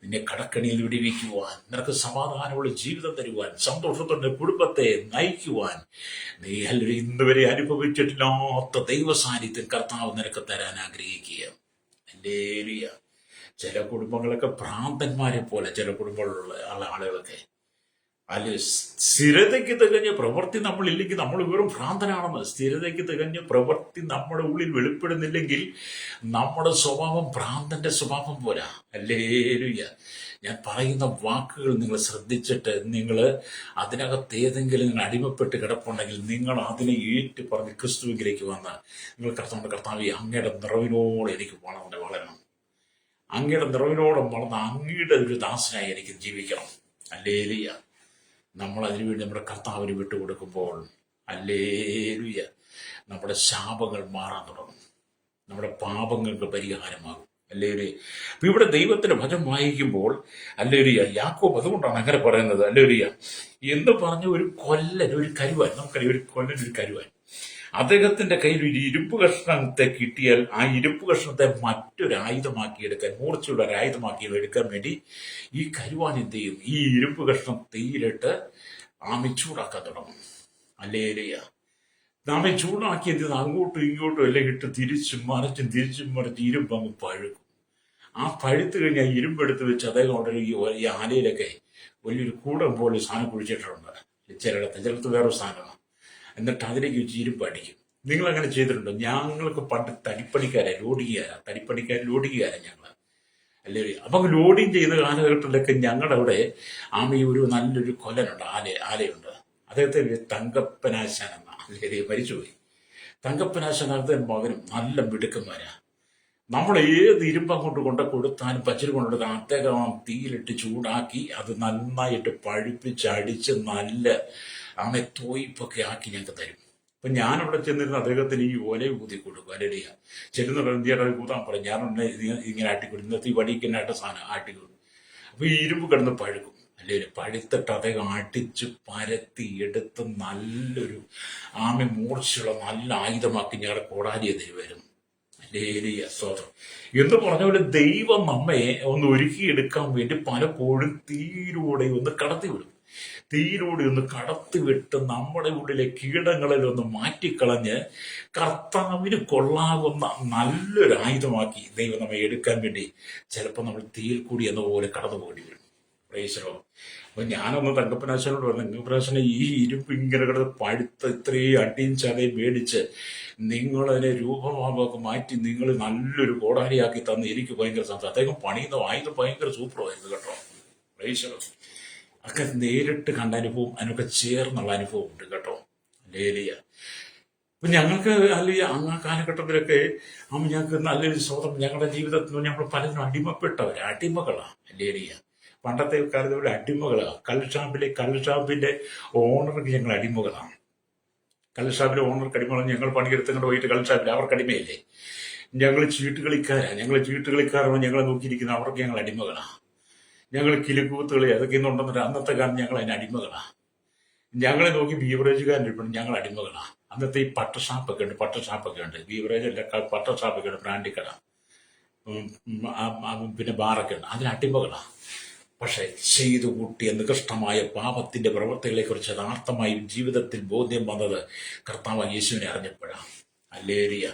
നിന്നെ കടക്കണിയിൽ വിടിവിക്കുവാൻ, നിനക്ക് സമാധാനമുള്ള ജീവിതം തരുവാൻ, സന്തോഷത്തോടെ കുടുംബത്തെ നയിക്കുവാൻ, നീ ഇന്ന് വരെ അനുഭവിച്ചിട്ടില്ലാത്ത ദൈവ സാന്നിധ്യം കർത്താവ് നിനക്ക് തരാൻ ആഗ്രഹിക്കുക. ഹല്ലേലൂയ. ചില കുടുംബങ്ങളൊക്കെ ഭ്രാന്തന്മാരെ പോലെ, ചില കുടുംബങ്ങളിലുള്ള ആളുകളൊക്കെ അല്ലെ, സ്ഥിരതയ്ക്ക് തികഞ്ഞ പ്രവൃത്തി നമ്മളില്ലെങ്കിൽ നമ്മൾ വെറും ഭ്രാന്തനാണെന്ന്. സ്ഥിരതയ്ക്ക് തികഞ്ഞ പ്രവൃത്തി നമ്മുടെ ഉള്ളിൽ വെളിപ്പെടുന്നില്ലെങ്കിൽ നമ്മുടെ സ്വഭാവം ഭ്രാന്തന്റെ സ്വഭാവം പോരാ. ഹല്ലേലൂയ. ഞാൻ പറയുന്ന വാക്കുകൾ നിങ്ങൾ ശ്രദ്ധിച്ചിട്ട് നിങ്ങൾ അതിനകത്ത് ഏതെങ്കിലും നിങ്ങൾ അടിമപ്പെട്ട് കിടപ്പുണ്ടെങ്കിൽ നിങ്ങൾ അതിനെ ഏറ്റു പറഞ്ഞ് ക്രിസ്തുവിലേക്ക് വന്ന് നിങ്ങൾ കർത്താവ് അങ്ങയുടെ നിറവിനോട് എനിക്ക് വളരണം, അങ്ങയുടെ നിറവിനോട് വളർന്ന് അങ്ങയുടെ ഒരു ദാസനായി എനിക്ക് ജീവിക്കണം. ഹല്ലേലൂയ. നമ്മൾ അതിനുവേണ്ടി നമ്മുടെ കർത്താവിന് വിട്ടുകൊടുക്കുമ്പോൾ ഹല്ലേലൂയ നമ്മുടെ ശാപങ്ങൾ മാറാൻ തുടങ്ങും, നമ്മുടെ പാപങ്ങൾക്ക് പരിഹാരമാകും. ഹല്ലേലൂയ. അപ്പൊ ഇവിടെ ദൈവത്തിന്റെ വചനം വായിക്കുമ്പോൾ ഹല്ലേലൂയ യാക്കോബ് അതുകൊണ്ടാണ് അങ്ങനെ പറയുന്നത്. ഹല്ലേലൂയ എന്ന് പറഞ്ഞ ഒരു കൊല്ലൻ, ഒരു കരുവാൻ, നമുക്കറിയാം ഒരു കൊല്ലൻ, ഒരു കരുവാൻ, അദ്ദേഹത്തിന്റെ കയ്യിൽ ഒരു ഇരുമ്പ് കഷ്ണത്തെ കിട്ടിയാൽ ആ ഇരുമ്പ് കഷ്ണത്തെ മറ്റൊരു ആയുധമാക്കി എടുക്കാൻ, മൂർച്ചയുള്ള ഒരു ആയുധമാക്കി എടുക്കാൻ വേണ്ടി ഈ കരുവാൻ എന്ത് ചെയ്യും? ഈ ഇരുമ്പ് കഷ്ണം തീയിലിട്ട് ആമി ചൂടാക്കാൻ തുടങ്ങും. ഹല്ലേലൂയ. ആമി ചൂടാക്കി എന്ത് അങ്ങോട്ടും ഇങ്ങോട്ടും എല്ലാം ഇട്ട് തിരിച്ചും മറിച്ചും ഇരുമ്പ് അങ്ങ് പഴുക്കും. ആ പഴുത്ത് കഴിഞ്ഞ് ആ ഇരുമ്പെടുത്ത് വെച്ച് അദ്ദേഹം അവിടെ ഈ ആലയിലൊക്കെ വലിയൊരു കൂടം പോലെ സാധനം കുഴിച്ചിട്ടുണ്ട്. ചിലടത്ത് വേറൊരു സാധനമാണ്. എന്നിട്ട് അതിലേക്ക് വെച്ച് ഇരുമ്പ് അടിക്കും. നിങ്ങൾ അങ്ങനെ ചെയ്തിട്ടുണ്ടോ? ഞങ്ങൾക്ക് പണ്ട് തടിപ്പണിക്കാരെ ഞങ്ങൾ. അല്ലേ? അപ്പം ലോഡിങ് ചെയ്യുന്ന കാലഘട്ടത്തിലൊക്കെ ഞങ്ങളുടെ അവിടെ ഒരു നല്ലൊരു കൊല്ലനുണ്ട്, ആലയുണ്ട്. അദ്ദേഹത്തെ തങ്കപ്പനാശാൻ എന്നാണ്, അല്ലേ, മരിച്ചുപോയി. തങ്കപ്പനാശാൻ അദ്ദേഹം മകനും നല്ല മിടുക്കന്മാരാ. നമ്മൾ ഏത് ഇരുമ്പ് അങ്ങോട്ട് കൊടുത്താലും പച്ചരി കൊണ്ടെടുത്താൽ അദ്ദേഹം തീയിലിട്ട് ചൂടാക്കി അത് നന്നായിട്ട് പഴുപ്പിച്ചടിച്ച് നല്ല തോയിപ്പൊക്കെ ആക്കി ഞങ്ങൾക്ക് തരും. അപ്പൊ ഞാനവിടെ ചെന്നിരുന്ന അദ്ദേഹത്തിന് ഈ ഓല ഊതി കൊടുക്കും. അല്ലേടിയ ചെല്ലുന്ന ഇന്ത്യയുടെ കൂതാൻ പറയും, ഞാനുണ്ടെ ഇങ്ങനെ ആട്ടിക്കൊടുക്കും, ഇന്നത്തെ ഈ വടിക്കനായിട്ട് സാധനം ആട്ടിക്കൊടുക്കും. അപ്പൊ ഈ ഇരുമ്പ് കിടന്ന് പഴുക്കും. അല്ലേ? പഴുത്തിട്ട് അദ്ദേഹം അടിച്ച് പരത്തി എടുത്ത് നല്ലൊരു മൂർച്ചയുള്ള നല്ല ആയുധമാക്കി ഞങ്ങളുടെ കോടാലിയെ തരുമായിരുന്നു. ഹല്ലേലൂയ, സ്തോത്രം. എന്ന് പറഞ്ഞ പോലെ ദൈവം നമ്മെ ഒന്ന് ഒരുക്കിയെടുക്കാൻ വേണ്ടി പലപ്പോഴും തീയിലൂടെ ഒന്ന് കടത്തിവിടും. തീയിലൂടെ ഒന്ന് കടത്തിവിട്ട് നമ്മുടെ ഉള്ളിലെ കീടങ്ങളിൽ ഒന്ന് മാറ്റിക്കളഞ്ഞ് കർത്താവിന് കൊള്ളാകുന്ന നല്ലൊരു ആയുധമാക്കി ദൈവം നമ്മെ എടുക്കാൻ വേണ്ടി ചിലപ്പോൾ നമ്മൾ തീയിൽ കൂടി എന്ന പോലെ കടന്നു പോകേണ്ടി വരും. പ്രൈസറോ. അപ്പൊ ഞാനൊന്ന് തങ്കപ്പനാശനോട് പറഞ്ഞു, തങ്കപ്പനാശനെ ഈ ഇരുമ്പ് ഇങ്ങനെ കിടന്ന് പഴുത്ത ഇത്രയും അടിയും ചതയും മേടിച്ച് നിങ്ങളതിനെ രൂപമാപൊക്കെ മാറ്റി നിങ്ങൾ നല്ലൊരു കോടാലിയാക്കി തന്ന് എനിക്ക് ഭയങ്കര സന്തോഷം. അദ്ദേഹം പണിയുന്ന ആയുധം ഭയങ്കര സൂപ്പറായിരുന്നു കേട്ടോ. പ്രൈസറോ. ഒക്കെ നേരിട്ട് കണ്ട അനുഭവം, അതിനൊക്കെ ചേർന്നുള്ള അനുഭവം ഉണ്ട് കേട്ടോ. ലേലിയ. അപ്പൊ ഞങ്ങൾക്ക് അല്ലെങ്കിൽ ആ കാലഘട്ടത്തിലൊക്കെ ഞങ്ങൾക്ക് നല്ലൊരു സ്വതം ഞങ്ങളുടെ ജീവിതത്തിൽ ഞങ്ങൾ പലതിനും അടിമകളാണ്. ലേലിയ. പണ്ടത്തെ കാലത്ത് അടിമകളാണ്. കള്ളുഷാപ്പിന്റെ ഓണർക്ക് ഞങ്ങൾ അടിമകളാണ്. കള്ളുഷാപ്പിലെ ഓണർക്ക് അടിമകളാണ്. ഞങ്ങൾ പണിയെടുത്തുകൊണ്ട് പോയിട്ട് കള്ളുഷാപ്പിൽ അവർക്ക് അടിമയല്ലേ. ഞങ്ങൾ ചീട്ടുകളിക്കാരാണ് ഞങ്ങളെ നോക്കിയിരിക്കുന്നത്. അവർക്ക് ഞങ്ങൾ അടിമകളാണ്. ഞങ്ങൾ കിലുക്കൂത്തുകളി അതൊക്കെ ഇന്നുണ്ടെന്നിട്ട് അന്നത്തെ കാലം ഞങ്ങൾ അതിന് അടിമകളാണ്. ഞങ്ങളെ നോക്കി ബീവറേജുകാരൻ ഞങ്ങൾ അടിമകളാണ്. അന്നത്തെ ഈ പട്ടഷാപ്പൊക്കെ ഉണ്ട്. ബീവറേജ് അല്ല, പട്ടഷാപ്പൊക്കെ ഉണ്ട്, ബ്രാൻഡിക്കട, പിന്നെ ബാറൊക്കെ ഉണ്ട്. അതിന് അടിമകളാണ്. പക്ഷെ ചെയ്തു കൂട്ടിയ നികൃഷ്ടമായ പാപത്തിന്റെ പ്രവൃത്തികളെക്കുറിച്ച് യഥാർത്ഥമായി ജീവിതത്തിൽ ബോധ്യം വന്നത് കർത്താവ് യേശുവിനെ അറിഞ്ഞപ്പോഴാണ്. ഹല്ലേലൂയ.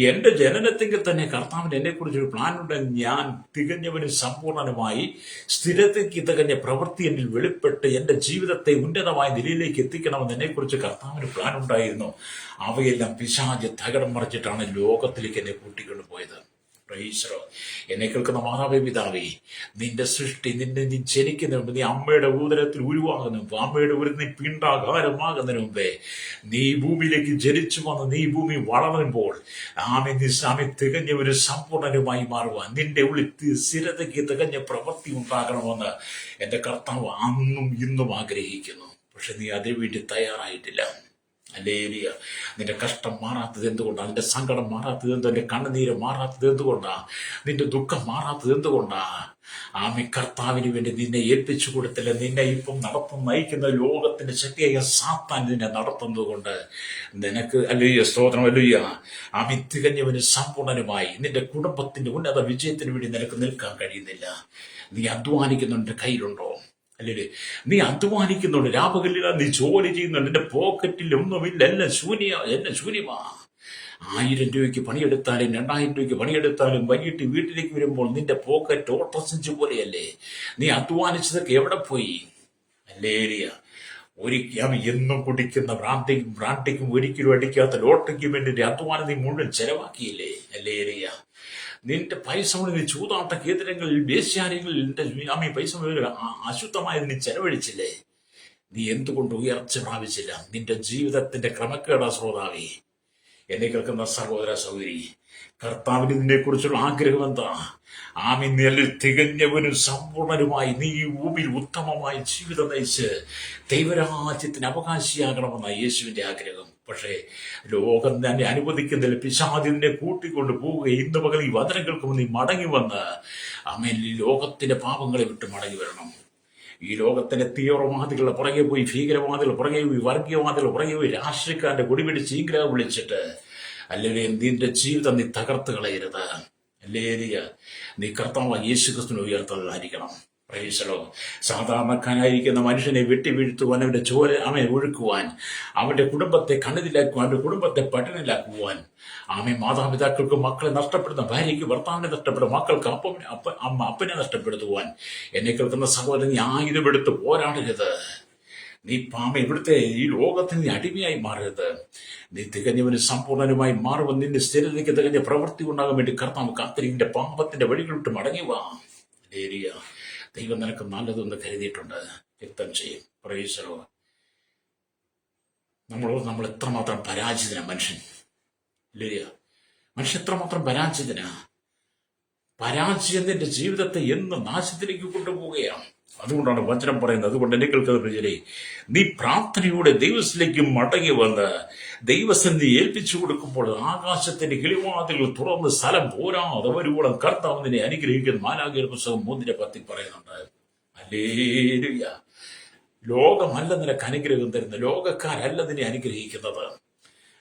എന്റെ ജനനത്തെങ്കിൽ തന്നെ കർത്താവിന് എന്നെക്കുറിച്ചൊരു പ്ലാനുണ്ട്. ഞാൻ തികഞ്ഞവനും സമ്പൂർണനുമായി സ്ഥിരതയ്ക്ക് തികഞ്ഞ പ്രവൃത്തി എന്നിൽ വെളിപ്പെട്ട് എന്റെ ജീവിതത്തെ ഉന്നതമായ നിലയിലേക്ക് എത്തിക്കണമെന്ന് എന്നെക്കുറിച്ച് കർത്താവിന് പ്ലാൻ ഉണ്ടായിരുന്നു. അവയെല്ലാം പിശാച് തകിടം മറിച്ചിട്ടാണ് ലോകത്തിലേക്ക് എന്നെ കൂട്ടിക്കൊണ്ടു പോയത്. പ്രൈസറോ. എന്നെ കേൾക്കുന്ന മാതാവേ, പിതാവേ, നിന്റെ സൃഷ്ടി നീ ജനിക്കുന്നതിന് മുമ്പ്, നീ അമ്മയുടെ ഉദരത്തിൽ ഉരുവാകുന്ന മുമ്പ്, അമ്മയുടെ ഉദരത്തിൽ നീ പിണ്ടാകാരമാകുന്നതിന് മുമ്പേ നീ ഭൂമിയിലേക്ക് ജനിച്ചു വന്ന് നീ ഭൂമി വളരുമ്പോൾ നീ തികഞ്ഞ ഒരു സമ്പൂർണനുമായി മാറുവാൻ നിന്റെ ഉള്ളിൽ സ്ഥിരതയ്ക്ക് തികഞ്ഞ പ്രവൃത്തി ഉണ്ടാകണമെന്ന് എന്റെ കർത്താവ് അന്നും ഇന്നും ആഗ്രഹിക്കുന്നു. പക്ഷെ നീ അതിനുവേണ്ടി തയ്യാറായിട്ടില്ല. ഹല്ലേലൂയ. നിന്റെ കഷ്ടം മാറാത്തത് എന്തുകൊണ്ടാണ്? നിന്റെ സങ്കടം മാറാത്തത് എന്തുകൊണ്ടാണ്? നിന്റെ കണ്ണുനീര് മാറാത്തത് എന്തുകൊണ്ടാണ്? നിന്റെ ദുഃഖം മാറാത്തത് എന്തുകൊണ്ടാണ്? കർത്താവിന് വേണ്ടി നിന്നെ ഏൽപ്പിച്ചു കൊടുത്തില്ല. നിന്നെ ഇപ്പം നയിക്കുന്ന ലോകത്തിന്റെ ശക്തിയായ സാത്താൻ നിന്നെ നടത്തുന്നത് കൊണ്ട് നിനക്ക് അല്ലയ്യ, സ്തോത്രം, അല്ലയ്യ, തികഞ്ഞവന് സമ്പൂർണനുമായി നിന്റെ കുടുംബത്തിന്റെ ഉന്നത വിജയത്തിന് വേണ്ടി നിനക്ക് നിൽക്കാൻ കഴിയുന്നില്ല. നീ അധ്വാനിക്കുന്നുണ്ട്, കയ്യിലുണ്ടോ? അല്ലേ? നീ അധ്വാനിക്കുന്നുണ്ട്, രാപകലില്ല, നീ ജോലി ചെയ്യുന്നുണ്ട്, നിന്റെ പോക്കറ്റിൽ ഒന്നുമില്ല, എല്ലാം ശൂന്യമാ. 1000 രൂപയ്ക്ക് പണിയെടുത്താലും 2000 രൂപയ്ക്ക് പണിയെടുത്താലും വൈകിട്ട് വീട്ടിലേക്ക് വരുമ്പോൾ നിന്റെ പോക്കറ്റ് ഓട്ടർസഞ്ച് പോലെയല്ലേ. നീ അധ്വാനിച്ചതൊക്കെ എവിടെ പോയി? ഹല്ലേലൂയ. എന്നും കുടിക്കുന്ന ബ്രാൻഡിക്കും ഒരിക്കലും അടിക്കാത്ത ലോട്ടയ്ക്കും വേണ്ടി അധ്വാനം നീ മുഴുവൻ ചെലവാക്കിയില്ലേ? ഹല്ലേലൂയ. നിന്റെ പൈസ കൊണ്ട് നീ ചൂതാട്ട കേന്ദ്രങ്ങളിൽ, വേശ്യാലയങ്ങളിൽ നിന്റെ പൈസ അശുദ്ധമായത് നീ ചെലവഴിച്ചില്ലേ? നീ എന്തുകൊണ്ട് ഉയർച്ച പ്രാപിച്ചില്ല? നിന്റെ ജീവിതത്തിന്റെ ക്രമക്കേടാ ശ്രോതാവേ. എന്നെ കേൾക്കുന്ന സഹോദര സഹോദരി, കർത്താവിന് നിന്നെ കുറിച്ചുള്ള ആഗ്രഹം എന്താ? നിന്നിൽ തികഞ്ഞവനും സമ്പൂർണനുമായി നീ ഈ ഭൂമിയിൽ ഉത്തമമായി ജീവിതം നയിച്ച് ദൈവരാജ്യത്തിന് അവകാശിയാകണമെന്ന യേശുവിന്റെ ആഗ്രഹം. പക്ഷേ ലോകം തന്നെ അനുവദിക്കുന്നില്ല. പിശാചിനെ കൂട്ടിക്കൊണ്ട് പോവുക. ഇന്ന് പകൽ ഈ വചനങ്ങൾക്ക് നീ മടങ്ങി വന്ന് ഈ ലോകത്തിന്റെ പാപങ്ങളെ വിട്ട് മടങ്ങി വരണം. ഈ ലോകത്തിന്റെ തീവ്രവാദികളുടെ പുറകെ പോയി, ഭീകരവാദികളുടെ പുറകെ പോയി, വർഗീയവാദികളുടെ പുറകെ പോയി, രാഷ്ട്രീയക്കാരന്റെ കൊടിപിടിച്ച് ഈഗ്രഹ വിളിച്ചിട്ട് അല്ലെങ്കിൽ നിന്റെ ജീവിതം നീ തകർത്ത് കളയരുത്. ഹല്ലേലൂയ. നീ കർത്താവ് യേശുക്രിസ്തുവിനെ ഉയർത്തുന്നതായിരിക്കണം. പ്രൈസലോ. സാധാരണക്കാരായിരിക്കുന്ന മനുഷ്യനെ വെട്ടിവീഴ്ത്തുവാൻ, അവന്റെ ചോര ഒഴുക്കുവാൻ, അവന്റെ കുടുംബത്തെ കണ്ണതിലാക്കുവാൻ, അവന്റെ കുടുംബത്തെ പട്ടിണിലാക്കുവാൻ, മാതാപിതാക്കൾക്ക് മക്കളെ നഷ്ടപ്പെടുന്ന, ഭാര്യയ്ക്ക് ഭർത്താവിനെ നഷ്ടപ്പെടുന്ന, മക്കൾക്ക് അപ്പനെ നഷ്ടപ്പെടുത്തുവാൻ എന്നെ കേൾക്കുന്ന സഹോദരൻ, നീ ആയുധമെടുത്ത് പോരാടരുത്. നീ ഇവിടുത്തെ ഈ ലോകത്തിന് നീ അടിമയായി മാറരുത്. നീ തികഞ്ഞവന് സമ്പൂർണനുമായി മാറുവാൻ നിന്റെ സ്ഥിരതയ്ക്ക് തികഞ്ഞ പ്രവൃത്തി ഉണ്ടാകാൻ വേണ്ടി കർത്താവ് കാത്തിരിന്റെ പാപത്തിന്റെ വഴികളിട്ട് മടങ്ങിവാ. ദൈവം നിനക്ക് നല്ലതൊന്ന് കരുതിയിട്ടുണ്ട്. വ്യക്തം ചെയ്യും. പ്രൈസലോ. നമ്മൾ എത്രമാത്രം പരാജിതനാ മനുഷ്യൻ. ഇല്ല, മനുഷ്യൻ എത്രമാത്രം പരാജയം നിന്റെ ജീവിതത്തെ എന്ന് നാശത്തിലേക്ക് കൊണ്ടുപോവുകയാണ്. അതുകൊണ്ടാണ് വചനം പറയുന്നത്. അതുകൊണ്ട് എന്നെ കേൾക്കുന്ന പ്രജരെ, നീ പ്രാർത്ഥനയോടെ ദൈവത്തിലേക്ക് മടങ്ങി വന്ന് ദൈവസന്നിധി ഏൽപ്പിച്ചു കൊടുക്കുമ്പോൾ ആകാശത്തിന്റെ കിളിവാതിലുകൾ തുറന്ന് സ്ഥലം പോരാതെ വരുവോളം കർത്താവ് നിന്നെ അനുഗ്രഹിക്കുന്ന മാലാഖയുടെ പുസ്തകം 3:10 പറയുന്നുണ്ട്. ഹല്ലേലൂയ. ലോകമല്ല നിനക്ക് അനുഗ്രഹം തരുന്നത്, ലോകക്കാരല്ല നിന്നെ അനുഗ്രഹിക്കുന്നത്.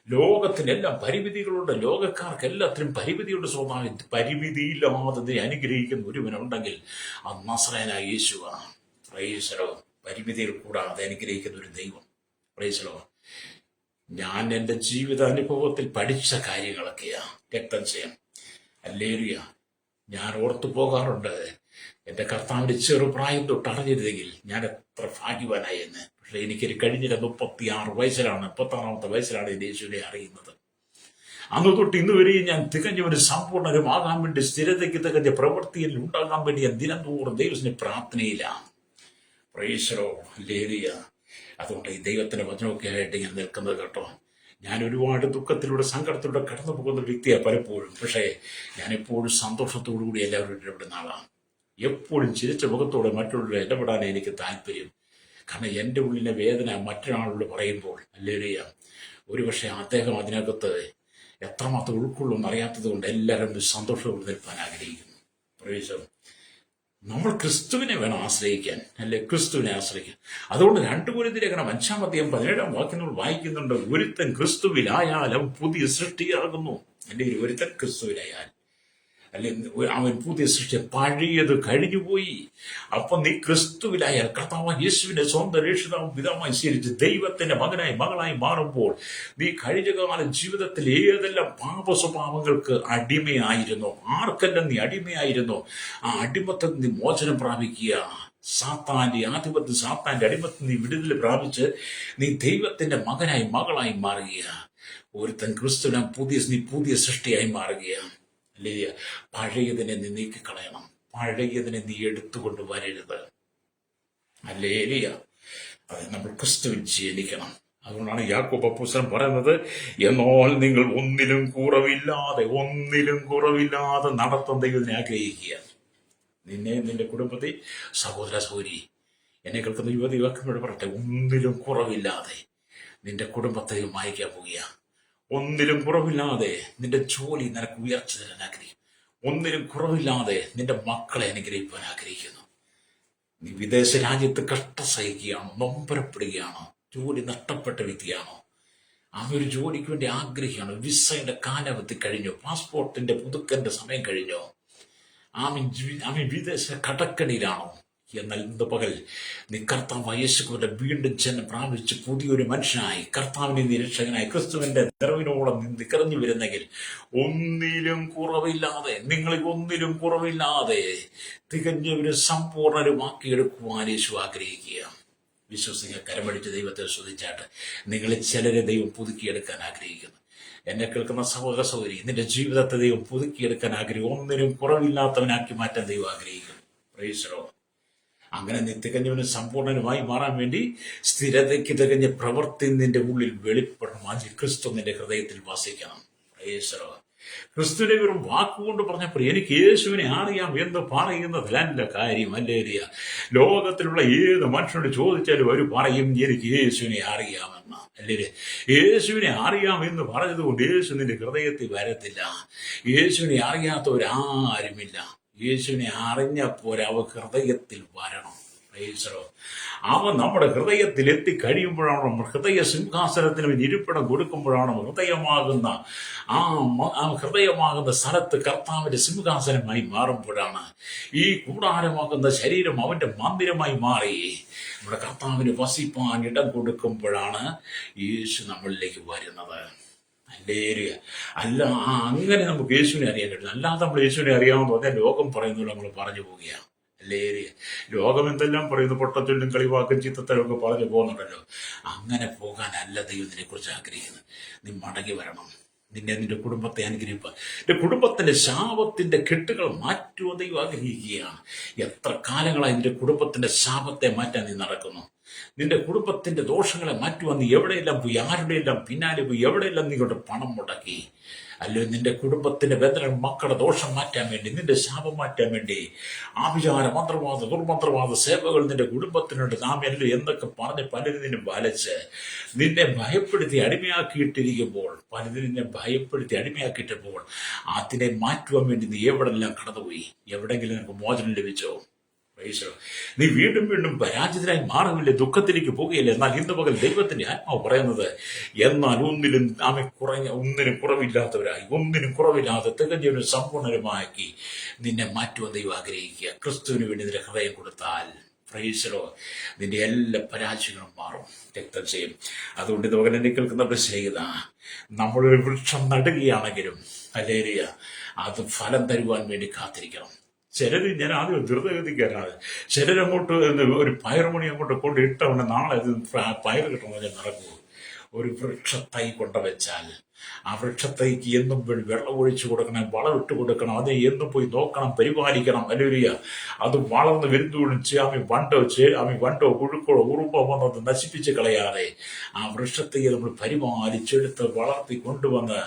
ലോകത്തിനെല്ലാം പരിമിതികളുണ്ട്, ലോകക്കാർക്ക് എല്ലാത്തിനും പരിമിതിയുണ്ട്. സ്വഭാവം പരിമിതിയില്ലാതെ നീ അനുഗ്രഹിക്കുന്ന ഒരുവനുണ്ടെങ്കിൽ അത് നസറേയനായ യേശുവാണ്. പ്രൈസലോ. പരിമിതികൾ കൂടാതെ അനുഗ്രഹിക്കുന്ന ഒരു ദൈവം. പ്രൈസലോ. ഞാൻ എൻ്റെ ജീവിതാനുഭവത്തിൽ പഠിച്ച കാര്യങ്ങളൊക്കെയാ രക്തം ചെയ്യാം. ഹല്ലേലൂയ. ഞാൻ ഓർത്തു പോകാറുണ്ട്, എൻ്റെ കർത്താവിന്റെ ചെറുപ്രായം തൊട്ട് അറിഞ്ഞിരുന്നെങ്കിൽ ഞാൻ എത്ര ഭാഗ്യവാനായി എന്ന്. പക്ഷെ എനിക്കൊരു കഴിഞ്ഞ 36 വയസ്സിലാണ്, 36ാമത്തെ വയസ്സിലാണ് എൻ്റെ യേശുവിനെ അറിയുന്നത്. അന്ന് തൊട്ട് ഇന്ന് വരെയും ഞാൻ തികഞ്ഞവന് സമ്പൂർണ്ണരുമാകാൻ വേണ്ടി, സ്ഥിരതയ്ക്ക് തികഞ്ഞ പ്രവൃത്തിയിൽ ഉണ്ടാകാൻ വേണ്ടി ഞാൻ ദിനംതോറും ദൈവത്തിന്റെ പ്രാർത്ഥനയിലാണ്. പ്രൈസലോ. ഹല്ലേലൂയ. അതുകൊണ്ട് ഈ ദൈവത്തിന്റെ വചനമൊക്കെ ആയിട്ട് ഞാൻ നിൽക്കുന്നത് കേട്ടോ. ഞാൻ ഒരുപാട് ദുഃഖത്തിലൂടെ സങ്കടത്തിലൂടെ കടന്നു പോകുന്ന വ്യക്തിയാണ് പലപ്പോഴും. പക്ഷേ ഞാൻ എപ്പോഴും സന്തോഷത്തോടു കൂടി എല്ലാവരും ഇടപെടുന്ന ആളാണ്. എപ്പോഴും ചിരിച്ച മുഖത്തോടെ മറ്റുള്ളവരെ ഇടപെടാൻ എനിക്ക് താല്പര്യം. കാരണം എൻ്റെ ഉള്ളിലെ വേദന മറ്റൊരാളോട് പറയുമ്പോൾ, ഹല്ലേലൂയ, ഒരുപക്ഷെ അദ്ദേഹം അതിനകത്ത് എത്രമാത്രം ഉൾക്കൊള്ളും അറിയാത്തത് കൊണ്ട് എല്ലാവരും സന്തോഷത്തോടെ നിൽപ്പാൻ ആഗ്രഹിക്കുന്നു. പ്രവേശം. നമ്മൾ ക്രിസ്തുവിനെ വേണം ആശ്രയിക്കാൻ, അല്ലെ? ക്രിസ്തുവിനെ ആശ്രയിക്കാൻ. അതുകൊണ്ട് 2 കൊരിന്ത്യർ 5-17 വാക്യം നമ്മൾ വായിക്കുന്നുണ്ട്. ഒരുത്തൻ ക്രിസ്തുവിലായാൽ അവൻ പുതിയ സൃഷ്ടിയാകുന്നു. അല്ലെങ്കിൽ ഒരുത്തൻ ക്രിസ്തുവിലായാൽ, അല്ലെങ്കിൽ അവൻ പുതിയ സൃഷ്ടി, പഴയത് കഴിഞ്ഞുപോയി. അപ്പൊ നീ ക്രിസ്തുവിലായാൽ, കർത്താവ് യേശുവിനെ സ്വന്തം രക്ഷിതാവും പിതാവുമായി സ്വീകരിച്ച് ദൈവത്തിന്റെ മകനായി മകളായി മാറുമ്പോൾ, നീ കഴിഞ്ഞകാല ജീവിതത്തിൽ ഏതെല്ലാം പാപ സ്വഭാവങ്ങൾക്ക് അടിമയായിരുന്നു, ആർക്കെല്ലാം നീ അടിമയായിരുന്നു, ആ അടിമത്തിൽ നീ മോചനം പ്രാപിക്കുക. സാത്താന്റെ ആധിപത്യം, സാത്താന്റെ അടിമത്തിൽ നീ വിടുതൽ പ്രാപിച്ച് നീ ദൈവത്തിന്റെ മകനായി മകളായി മാറുക. ഒരുത്തൻ ക്രിസ്തുവിനെ നീ പുതിയ സൃഷ്ടിയായി മാറുകയാണ്. അല്ലേ? പഴയതിനെ നീ നീക്കിക്കളയണം, പഴയതിനെ നീ എടുത്തുകൊണ്ട് വരരുത്. ഹല്ലേലൂയ. അത് നമ്മൾ ക്രിസ്തുവിൽ ജനിക്കണം. അതുകൊണ്ടാണ് യാക്കോബ് അപ്പോസ്തലൻ പറയുന്നത്, എന്നാൽ നിങ്ങൾ ഒന്നിലും കുറവില്ലാതെ നടത്തുന്ന ദൈവത്തിനെ ആഗ്രഹിക്കുക. നിന്നെ, നിന്റെ കുടുംബത്തെ, സഹോദര സഹോദരി, എന്നെ കേൾക്കുന്ന യുവതി യുവാക്കളോട് പറയട്ടെ, ഒന്നിലും കുറവില്ലാതെ നിന്റെ കുടുംബത്തെ മായ്ക്കാൻ പോവുക. ഒന്നിലും കുറവില്ലാതെ നിന്റെ ജോലി നിനക്ക് ഉയർച്ച തരാൻ ആഗ്രഹിക്കും. ഒന്നിലും കുറവില്ലാതെ നിന്റെ മക്കളെ അനുഗ്രഹിക്കാൻ ആഗ്രഹിക്കുന്നു. നീ വിദേശ രാജ്യത്ത് കഷ്ടം സഹിക്കുകയാണോ, നൊമ്പരപ്പെടുകയാണോ, ജോലി നഷ്ടപ്പെട്ട വ്യക്തിയാണോ, ഒരു ജോലിക്ക് വേണ്ടി ആഗ്രഹിക്കുകയാണോ, വിസയുടെ കാലാവധി കഴിഞ്ഞോ, പാസ്പോർട്ടിന്റെ പുതുക്കന്റെ സമയം കഴിഞ്ഞോ, വിദേശ കടക്കണിയിലാണോ, എന്നാൽ ഇന്ന് പകൽ നീ കർത്താവ് യേശുവിന്റെ വീണ്ടും ജന്മം പ്രാപിച്ച് പുതിയൊരു മനുഷ്യനായി കർത്താവിന്റെ നിരീക്ഷകനായി ക്രിസ്തുവിന്റെ നിറവിനോളം നിറഞ്ഞു വരുന്നെങ്കിൽ, ഒന്നിലും കുറവില്ലാതെ, നിങ്ങളിൽ ഒന്നിലും കുറവില്ലാതെ തികഞ്ഞവരും സമ്പൂർണ്ണരുമാക്കിയെടുക്കുവാൻ യേശു ആഗ്രഹിക്കുക. വിശ്വസിക്കുക. കരമടിച്ച് ദൈവത്തെ സ്തുതിച്ചാട്ട്. നിങ്ങളിൽ ചിലരെ ദൈവം പുതുക്കിയെടുക്കാൻ ആഗ്രഹിക്കുന്നു. എന്നെ കേൾക്കുന്ന സഹോദര സഹോദരി, നിന്റെ ജീവിതത്തെ ദൈവം പുതുക്കിയെടുക്കാൻ ആഗ്രഹിക്കും. ഒന്നിനും കുറവില്ലാത്തവനാക്കി മാറ്റാൻ ദൈവം ആഗ്രഹിക്കുന്നു. Price the Lord. അങ്ങനെ നീ തികഞ്ഞവനും സമ്പൂർണ്ണനുമായി മാറാൻ വേണ്ടി സ്ഥിരതയ്ക്ക് തികഞ്ഞ പ്രവൃത്തി നിന്റെ ഉള്ളിൽ വെളിപ്പെടണം. അതിൽ ക്രിസ്തു നിന്റെ ഹൃദയത്തിൽ വസിക്കണം. Price the Lord. ക്രിസ്തുവിനെ വെറും വാക്കുകൊണ്ട് പറഞ്ഞപ്പോൾ എനിക്ക് യേശുവിനെ അറിയാം എന്ന് പറയുന്നതല്ല കാര്യം. ഹല്ലേലൂയ. ലോകത്തിലുള്ള ഏത് മനുഷ്യനോട് ചോദിച്ചാലും അവർ പറയും എനിക്ക് യേശുവിനെ അറിയാമെന്ന്. അല്ലേ? യേശുവിനെ അറിയാമെന്ന് പറഞ്ഞതുകൊണ്ട് യേശു നിന്റെ ഹൃദയത്തിൽ വരത്തില്ല. യേശുവിനെ അറിയാത്തവരാരുമില്ല. യേശുവിനെ അറിഞ്ഞപ്പോൾ അവ ഹൃദയത്തിൽ വരണം. അവൻ നമ്മുടെ ഹൃദയത്തിൽ എത്തിക്കഴിയുമ്പോഴാണ്, ഹൃദയ സിംഹാസനത്തിന് ഇരിപ്പിടം കൊടുക്കുമ്പോഴാണ് ഹൃദയമാകുന്ന ഹൃദയമാകുന്ന സ്ഥലത്ത് കർത്താവിന്റെ സിംഹാസനമായി മാറുമ്പോഴാണ് ഈ കൂടാരമാകുന്ന ശരീരം അവന്റെ മന്ദിരമായി മാറി നമ്മുടെ കർത്താവിന് വസിപ്പാൻ ഇടം കൊടുക്കുമ്പോഴാണ് യേശു നമ്മളിലേക്ക് വരുന്നത്. അല്ല, അങ്ങനെ നമുക്ക് യേശുവിനെ അറിയാൻ കഴിയും. അല്ലാതെ നമ്മൾ യേശുവിനെ അറിയാമെന്ന് പറഞ്ഞാൽ ലോകം പറയുന്നത് നമ്മൾ പറഞ്ഞു പോവുകയാണ്. ലോകം എന്തെല്ലാം പറയുന്നു, പൊട്ടച്ചൊല്ലും കളിവാക്കും ചിത്തത്തരമൊക്കെ പറഞ്ഞു പോകുന്നുണ്ടല്ലോ. അങ്ങനെ പോകാനല്ല ദൈവത്തിനെ കുറിച്ച് ആഗ്രഹിക്കുന്നത്. നീ മടങ്ങി വരണം. നിന്റെ കുടുംബത്തെ അനുഗ്രഹിക്കുക. നിന്റെ കുടുംബത്തിന്റെ ശാപത്തിന്റെ കെട്ടുകൾ മാറ്റുവാൻ ദൈവം ആഗ്രഹിക്കുകയാണ്. എത്ര കാലങ്ങളായി നിന്റെ കുടുംബത്തിന്റെ ശാപത്തെ മാറ്റാൻ നീ നടക്കുന്നു. നിന്റെ കുടുംബത്തിന്റെ ദോഷങ്ങളെ മാറ്റുവാൻ നീ എവിടെയെല്ലാം പോയി, ആരുടെയെല്ലാം പിന്നാലെ പോയി, എവിടെയെല്ലാം നീ കൊണ്ട് പണം മുടക്കി. അല്ലോ, നിന്റെ കുടുംബത്തിന്റെ ബന്ധനം, മക്കളുടെ ദോഷം മാറ്റാൻ വേണ്ടി, നിന്റെ ശാപം മാറ്റാൻ വേണ്ടി ആഭിചാര മന്ത്രവാദ ദുർമന്ത്രവാദ സേവകൾ നിന്റെ കുടുംബത്തിനുണ്ട്. നാം എല്ലാം എന്തൊക്കെ പറഞ്ഞ് പലരും നിന്നെ വലച്ച് നിന്നെ ഭയപ്പെടുത്തി അടിമയാക്കിയിട്ടിരിക്കുമ്പോൾ, പലരും നിന്നെ ഭയപ്പെടുത്തി അടിമയാക്കിയിട്ടപ്പോൾ അതിനെ മാറ്റുവാൻ വേണ്ടി നീ എവിടെല്ലാം കടന്നുപോയി? എവിടെയെങ്കിലും നിനക്ക് മോചനം ലഭിച്ചോ? Praise the Lord. നീ വീണ്ടും വീണ്ടും പരാജിതരായി മാറുകയില്ല, ദുഃഖത്തിലേക്ക് പോകുകയില്ല. എന്നാൽ ഇന്ന് പകൽ ദൈവത്തിന്റെ ആത്മാവ് പറയുന്നത്, എന്നാൽ ഒന്നിനും കുറവില്ലാത്തവരായി, ഒന്നിനും കുറവില്ലാതെ തികഞ്ഞൊരു സമ്പൂർണ്ണരുമാക്കി നിന്നെ മാറ്റുവാൻ ദൈവം ആഗ്രഹിക്കുക. ക്രിസ്തുവിന് വേണ്ടി നിന്റെ ഹൃദയം കൊടുത്താൽ, പ്രൈസലോ, നിന്റെ എല്ലാ പരാജയങ്ങളും മാറും, രക്തം ചെയ്യും. അതുകൊണ്ട് ഇത് മകൻ എന്നെ കേൾക്കുന്ന സ്നേഹിത, നമ്മളൊരു വൃക്ഷം നടുകയാണെങ്കിലും ഹല്ലേലൂയ, അത് ഫലം തരുവാൻ വേണ്ടി കാത്തിരിക്കണം. ചിലര്, ഞാൻ ആദ്യം ധൃതഗതിക്കാരാണ്, ചിലരങ്ങോട്ട് ഒരു പയറുമണി അങ്ങോട്ട് കൊണ്ട് ഇട്ടവണ്ടെ നാളെ ഇത് പയർ കിട്ടണമെന്ന് നടക്കൂ. ഒരു വൃക്ഷത്തൈ കൊണ്ടുവച്ചാൽ ആ വൃക്ഷത്തൈക്ക് എന്നും വെള്ളം ഒഴിച്ചു കൊടുക്കണം, വളമിട്ട് കൊടുക്കണം, അത് എന്നും പോയി നോക്കണം, പരിപാലിക്കണം. ഹല്ലേലൂയ. അത് വളർന്ന് വരുന്നതോടും വണ്ടോ പുഴുക്കളോ ഉറുമ്പോ വന്നത് നശിപ്പിച്ച് കളയാതെ ആ വൃക്ഷത്തെ നമ്മൾ പരിപാലിച്ചെടുത്ത് വളർത്തി കൊണ്ടുവന്ന്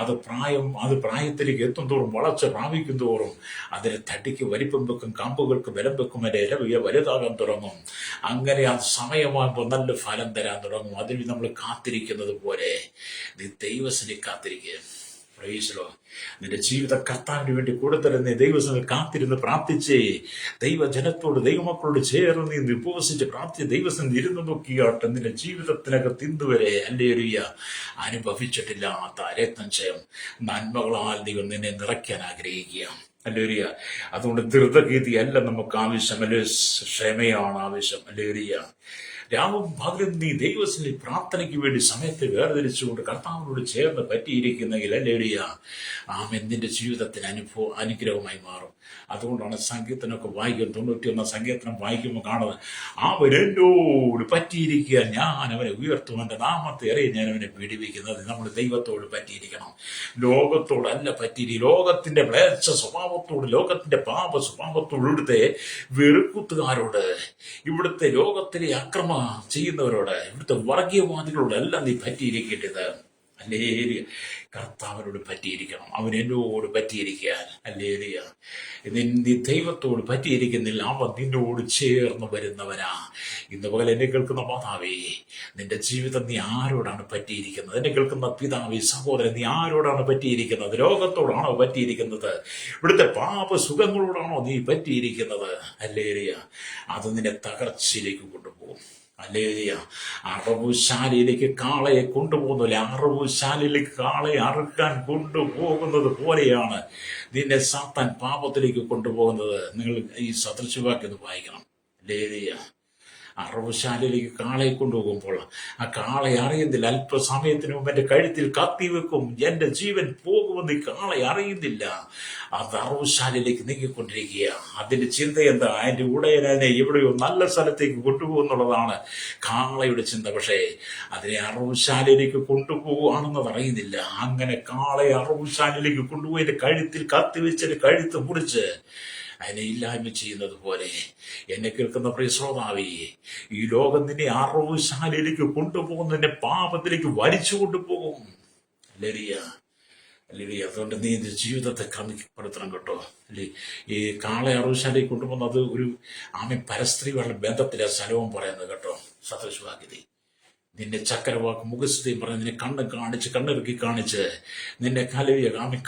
അത് പ്രായത്തിലേക്ക് എത്തും തോറും, വളർച്ച പ്രാപിക്കും തോറും അതിന് തടിക്ക് വലിപ്പം വെക്കും, കാമ്പുകൾക്ക് ബലം വെക്കും, അതിന്റെ ഇല വലുതാകാൻ തുടങ്ങും. അങ്ങനെ അത് സമയമാകുമ്പോൾ നല്ല ഫലം തരാൻ തുടങ്ങും. അതിന് നമ്മൾ കാത്തിരിക്കുന്നത് പോലെ നീ ദൈവസനെ കാത്തിരിക്കുക. Price the Lord. നിന്റെ ജീവിത കർത്താവിന് വേണ്ടി കൊടുത്തരുന്ന ദൈവസനെ കാത്തിരുന്ന് പ്രാർത്ഥിച്ചേ, ദൈവജനത്തോട് ദൈവമക്കളോട് ചേർന്ന് നീ ഉപവസിച്ച് പ്രാർത്ഥിച്ച് ദൈവസനെ ഇരുന്ന് നോക്കിയാട്ട് നിന്റെ ജീവിതത്തിനകത്ത് ഇന്നുവരെ ഹല്ലേലൂയ അനുഭവിച്ചിട്ടില്ലാത്ത രത്നക്ഷയം നന്മകളാൽ ദൈവം നിന്നെ നിറയ്ക്കാൻ ആഗ്രഹിക്കുക. ഹല്ലേലൂയ. അതുകൊണ്ട് ധൃതഗീതി അല്ല നമുക്ക് ആവശ്യം, അല്ലെ ക്ഷമയാണ് ആവശ്യം. ഹല്ലേലൂയ. രാവും പകലും നീ ദൈവസന്നിധി പ്രാർത്ഥനയ്ക്ക് വേണ്ടി സമയത്തെ വേർതിരിച്ചുകൊണ്ട് കർത്താവിനോട് ചേർന്ന് പറ്റിയിരിക്കുന്നെങ്കിൽ ഹല്ലേലൂയ, ആമേൻ, നിന്റെ ജീവിതത്തിന് അനുഗ്രഹമായി മാറും. അതുകൊണ്ടാണ് സങ്കീർത്തനമൊക്കെ വായിക്കുന്നത്, 91 സങ്കീർത്തനം വായിക്കുമ്പോൾ കാണുന്നത്, അവൻ എന്നോട് പറ്റിയിരിക്കുക, ഞാൻ അവനെ ഉയർത്തും, എൻ്റെ നാമത്തെ അറിയാൻ ഞാൻ അവനെ പീഡിപ്പിക്കുന്നത്. നമ്മൾ ദൈവത്തോട് പറ്റിയിരിക്കണം, ലോകത്തോടല്ല പറ്റിയിരിക്കും. ലോകത്തിന്റെ മ്ലേച്ഛ സ്വഭാവത്തോട്, ലോകത്തിന്റെ പാപ സ്വഭാവത്തോട്, ഇവിടുത്തെ വെറുക്കുത്തുകാരോട്, ഇവിടുത്തെ ലോകത്തിലെ അക്രമ ചെയ്യുന്നവരോട്, ഇവിടുത്തെ വർഗീയവാദികളോട് എല്ലാം നീ പറ്റിയിരിക്കേണ്ടത്. ഹല്ലേലൂയ. കർത്താവിനോട് പറ്റിയിരിക്കണം, അവൻ എന്നോട് പറ്റിയിരിക്കാൻ. ഹല്ലേലൂയ. നീ ദൈവത്തോട് പറ്റിയിരിക്കുന്നില്ല, അവൻ നിന്നോട് ചേർന്ന് വരുന്നവനാ. ഇന്ന് പകൽ എന്നെ കേൾക്കുന്ന മാതാവേ, നിന്റെ ജീവിതം നീ ആരോടാണ് പറ്റിയിരിക്കുന്നത്? എന്നെ കേൾക്കുന്ന പിതാവേ, സഹോദരൻ, നീ ആരോടാണ് പറ്റിയിരിക്കുന്നത്? ലോകത്തോടാണോ പറ്റിയിരിക്കുന്നത്? ഇവിടുത്തെ പാപ സുഖങ്ങളോടാണോ നീ പറ്റിയിരിക്കുന്നത്? ഹല്ലേലൂയ. അത് നിന്നെ തകർച്ചയിലേക്ക് കൊണ്ടുപോകും. ഹല്ലേലൂയ. അറവുശാലയിലേക്ക് കാളയെ കൊണ്ടുപോകുന്നില്ല, അറവുശാലയിലേക്ക് കാളയെ അറുക്കാൻ കൊണ്ടുപോകുന്നത് പോലെയാണ് നിന്നെ സാത്താൻ പാപത്തിലേക്ക് കൊണ്ടുപോകുന്നത്. നിങ്ങൾ ഈ സദൃശവാക്യം ഒന്ന് വായിക്കണം. ഹല്ലേലൂയ. അറവുശാലയിലേക്ക് കാളയെ കൊണ്ടുപോകുമ്പോൾ ആ കാളയെ അറിയുന്നില്ല. അല്പസമയത്തിന് മുമ്പ് എന്റെ കഴുത്തിൽ കത്തിവെക്കും, എന്റെ ജീവൻ പോകുമെന്ന് ഈ കാളയെ അറിയുന്നില്ല. അത് അറവുശാലയിലേക്ക് നീങ്ങിക്കൊണ്ടിരിക്കുക. അതിന്റെ ചിന്ത എന്താ? അതിന്റെ ഉടയനെ എവിടെയോ നല്ല സ്ഥലത്തേക്ക് കൊണ്ടുപോകുന്നുള്ളതാണ് കാളയുടെ ചിന്ത. പക്ഷേ അതിനെ അറവുശാലയിലേക്ക് കൊണ്ടുപോകുകയാണെന്നത് അറിയുന്നില്ല. അങ്ങനെ കാളയെ അറവുശാലയിലേക്ക് കൊണ്ടുപോയി എന്റെ കഴുത്തിൽ കത്തിവെച്ച് കഴുത്ത് മുറിച്ച് അതിനെ ഇല്ലായ്മ ചെയ്യുന്നത് പോലെ എന്നെ കേൾക്കുന്ന പ്രിയ ശ്രോതാവേ, ഈ ലോകം നിന്നെ അറവുശാലയിലേക്ക് കൊണ്ടുപോകുന്നതിന്റെ പാപത്തിലേക്ക് വലിച്ചു കൊണ്ടുപോകും. ഹല്ലേലൂയ. ഹല്ലേലൂയ. അതുകൊണ്ട് നീ ജീവിതത്തെ ക്രമപ്പെടുത്തണം കേട്ടോ. അല്ലേ, ഈ കാളെ അറവുശാലയിൽ കൊണ്ടുപോകുന്നത് ഒരു പരസ്ത്രീകളുടെ ബന്ധത്തിലെ സ്ഥലവും പറയുന്നത് കേട്ടോ. സദൃശവാക്യത നിന്നെ ചക്കരവാക്ക് മുഖസ്തുതിയും പറഞ്ഞ് നിന്നെ കണ്ണിറുക്കി കാണിച്ച് നിന്നെ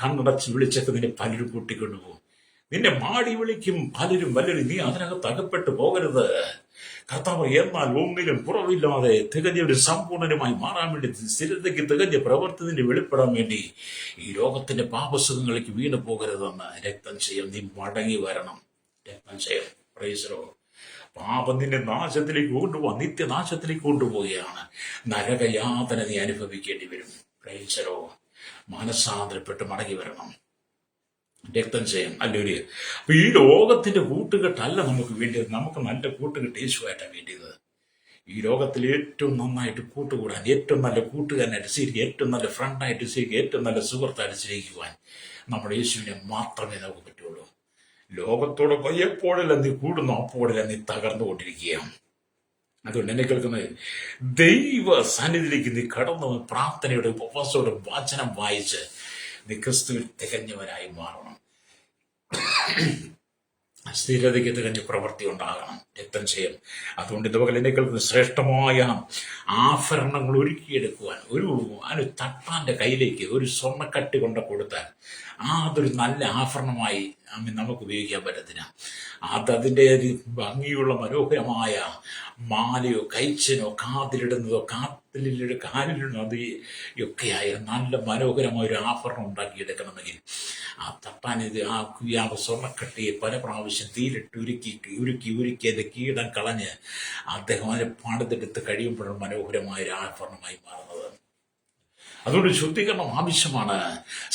കണ്ണടച്ച് വിളിച്ചൊക്കെ നിന്നെ പലരും കൂട്ടിക്കൊണ്ടുപോകും. നിന്നെ മാടി വിളിക്കും പലരും. നീ അതിനകത്ത് അകപ്പെട്ടു പോകരുത്. കർത്താവ് എന്നാൽ ഒന്നിലും കുറവില്ലാതെ തികഞ്ഞ ഒരു സമ്പൂർണനുമായി മാറാൻ വേണ്ടി, സ്ഥിരതയ്ക്ക് തികഞ്ഞ പ്രവർത്തനത്തിന് വെളിപ്പെടാൻ വേണ്ടി ഈ ലോകത്തിന്റെ പാപസുഖങ്ങളിലേക്ക് വീണു പോകരുതെന്ന് രക്തം ചെയ്യും. നീ മടങ്ങി വരണം. രക്തം ചെയ്യും. Price the Lord. പാപം നിന്നെ നാശത്തിലേക്ക് കൊണ്ടുപോകാൻ, നിത്യനാശത്തിലേക്ക് കൊണ്ടുപോവുകയാണ്. നരകയാതന നീ അനുഭവിക്കേണ്ടി വരും. Price the Lord. മനസ്സാന്തരപ്പെട്ട് മടങ്ങി വരണം. രക്തം ചെയ്യാം. ഹല്ലേലൂയ. അപ്പൊ ഈ ലോകത്തിന്റെ കൂട്ടുകെട്ടല്ല നമുക്ക് വേണ്ടിയത്. നമുക്ക് നല്ല കൂട്ടുകെട്ട് യേശുവായിട്ടാണ് വേണ്ടിയത്. ഈ ലോകത്തിൽ ഏറ്റവും നന്നായിട്ട് കൂട്ടുകൂടാൻ, ഏറ്റവും നല്ല കൂട്ടുകാരനായിട്ട് സ്വീകരിക്കുക, ഏറ്റവും നല്ല ഫ്രണ്ടായിട്ട് സ്വീകരിക്കുക, ഏറ്റവും നല്ല സുഹൃത്തായിട്ട് സ്വീകരിക്കുവാൻ നമ്മുടെ യേശുവിനെ മാത്രമേ നമുക്ക് പറ്റുള്ളൂ. ലോകത്തോടൊപ്പം എപ്പോഴെല്ലാം നീ കൂടുന്നു അപ്പോഴെല്ലാം നീ തകർന്നുകൊണ്ടിരിക്കുകയാണ്. അതുകൊണ്ട് എന്നെ കേൾക്കുന്നത്, ദൈവ സന്നിധിയിലേക്ക് നീ കടന്നു പ്രാർത്ഥനയുടെ ഉപവാസത്തോടെ വചനം വായിച്ച് നീ ക്രിസ്തുവിൽ തികഞ്ഞവനായി മാറണം. സ്ഥിരതയ്ക്ക് തികഞ്ഞ പ്രവൃത്തി ഉണ്ടാകണം. രക്തം ചെയ്യും. അതുകൊണ്ട് ഇത് പകൽ എന്നെ കേൾക്കുന്ന ശ്രേഷ്ഠമായ ആഭരണങ്ങൾ ഒരുക്കിയെടുക്കുവാൻ, ഒരു തട്ടാന്റെ കയ്യിലേക്ക് ഒരു സ്വർണ്ണക്കട്ടി കൊണ്ട് കൊടുത്താൽ അതൊരു നല്ല ആഭരണമായി നമുക്ക് ഉപയോഗിക്കാൻ പറ്റത്തില്ല. അതിൻ്റെ ഭംഗിയുള്ള മനോഹരമായ മാലയോ കൈച്ചനോ കാതിലിടുന്നതോ കാലിലിടുന്നതോ അത് ഒക്കെയായ നല്ല മനോഹരമായ ഒരു ആഭരണം ഉണ്ടാക്കിയെടുക്കണമെങ്കിൽ ആ തപ്പാൻ ആ സ്വർണ്ണക്കട്ടിയെ പല പ്രാവശ്യം തീയിലിട്ട് ഉരുക്കി അത് കീടം കളഞ്ഞ് അദ്ദേഹം അതിനെ പണിതെടുത്ത് കഴിയുമ്പോഴും മനോഹരമായ ഒരു ആഭരണമായി മാറുന്നത്. അതുകൊണ്ട് ശുദ്ധീകരണം ആവശ്യമാണ്.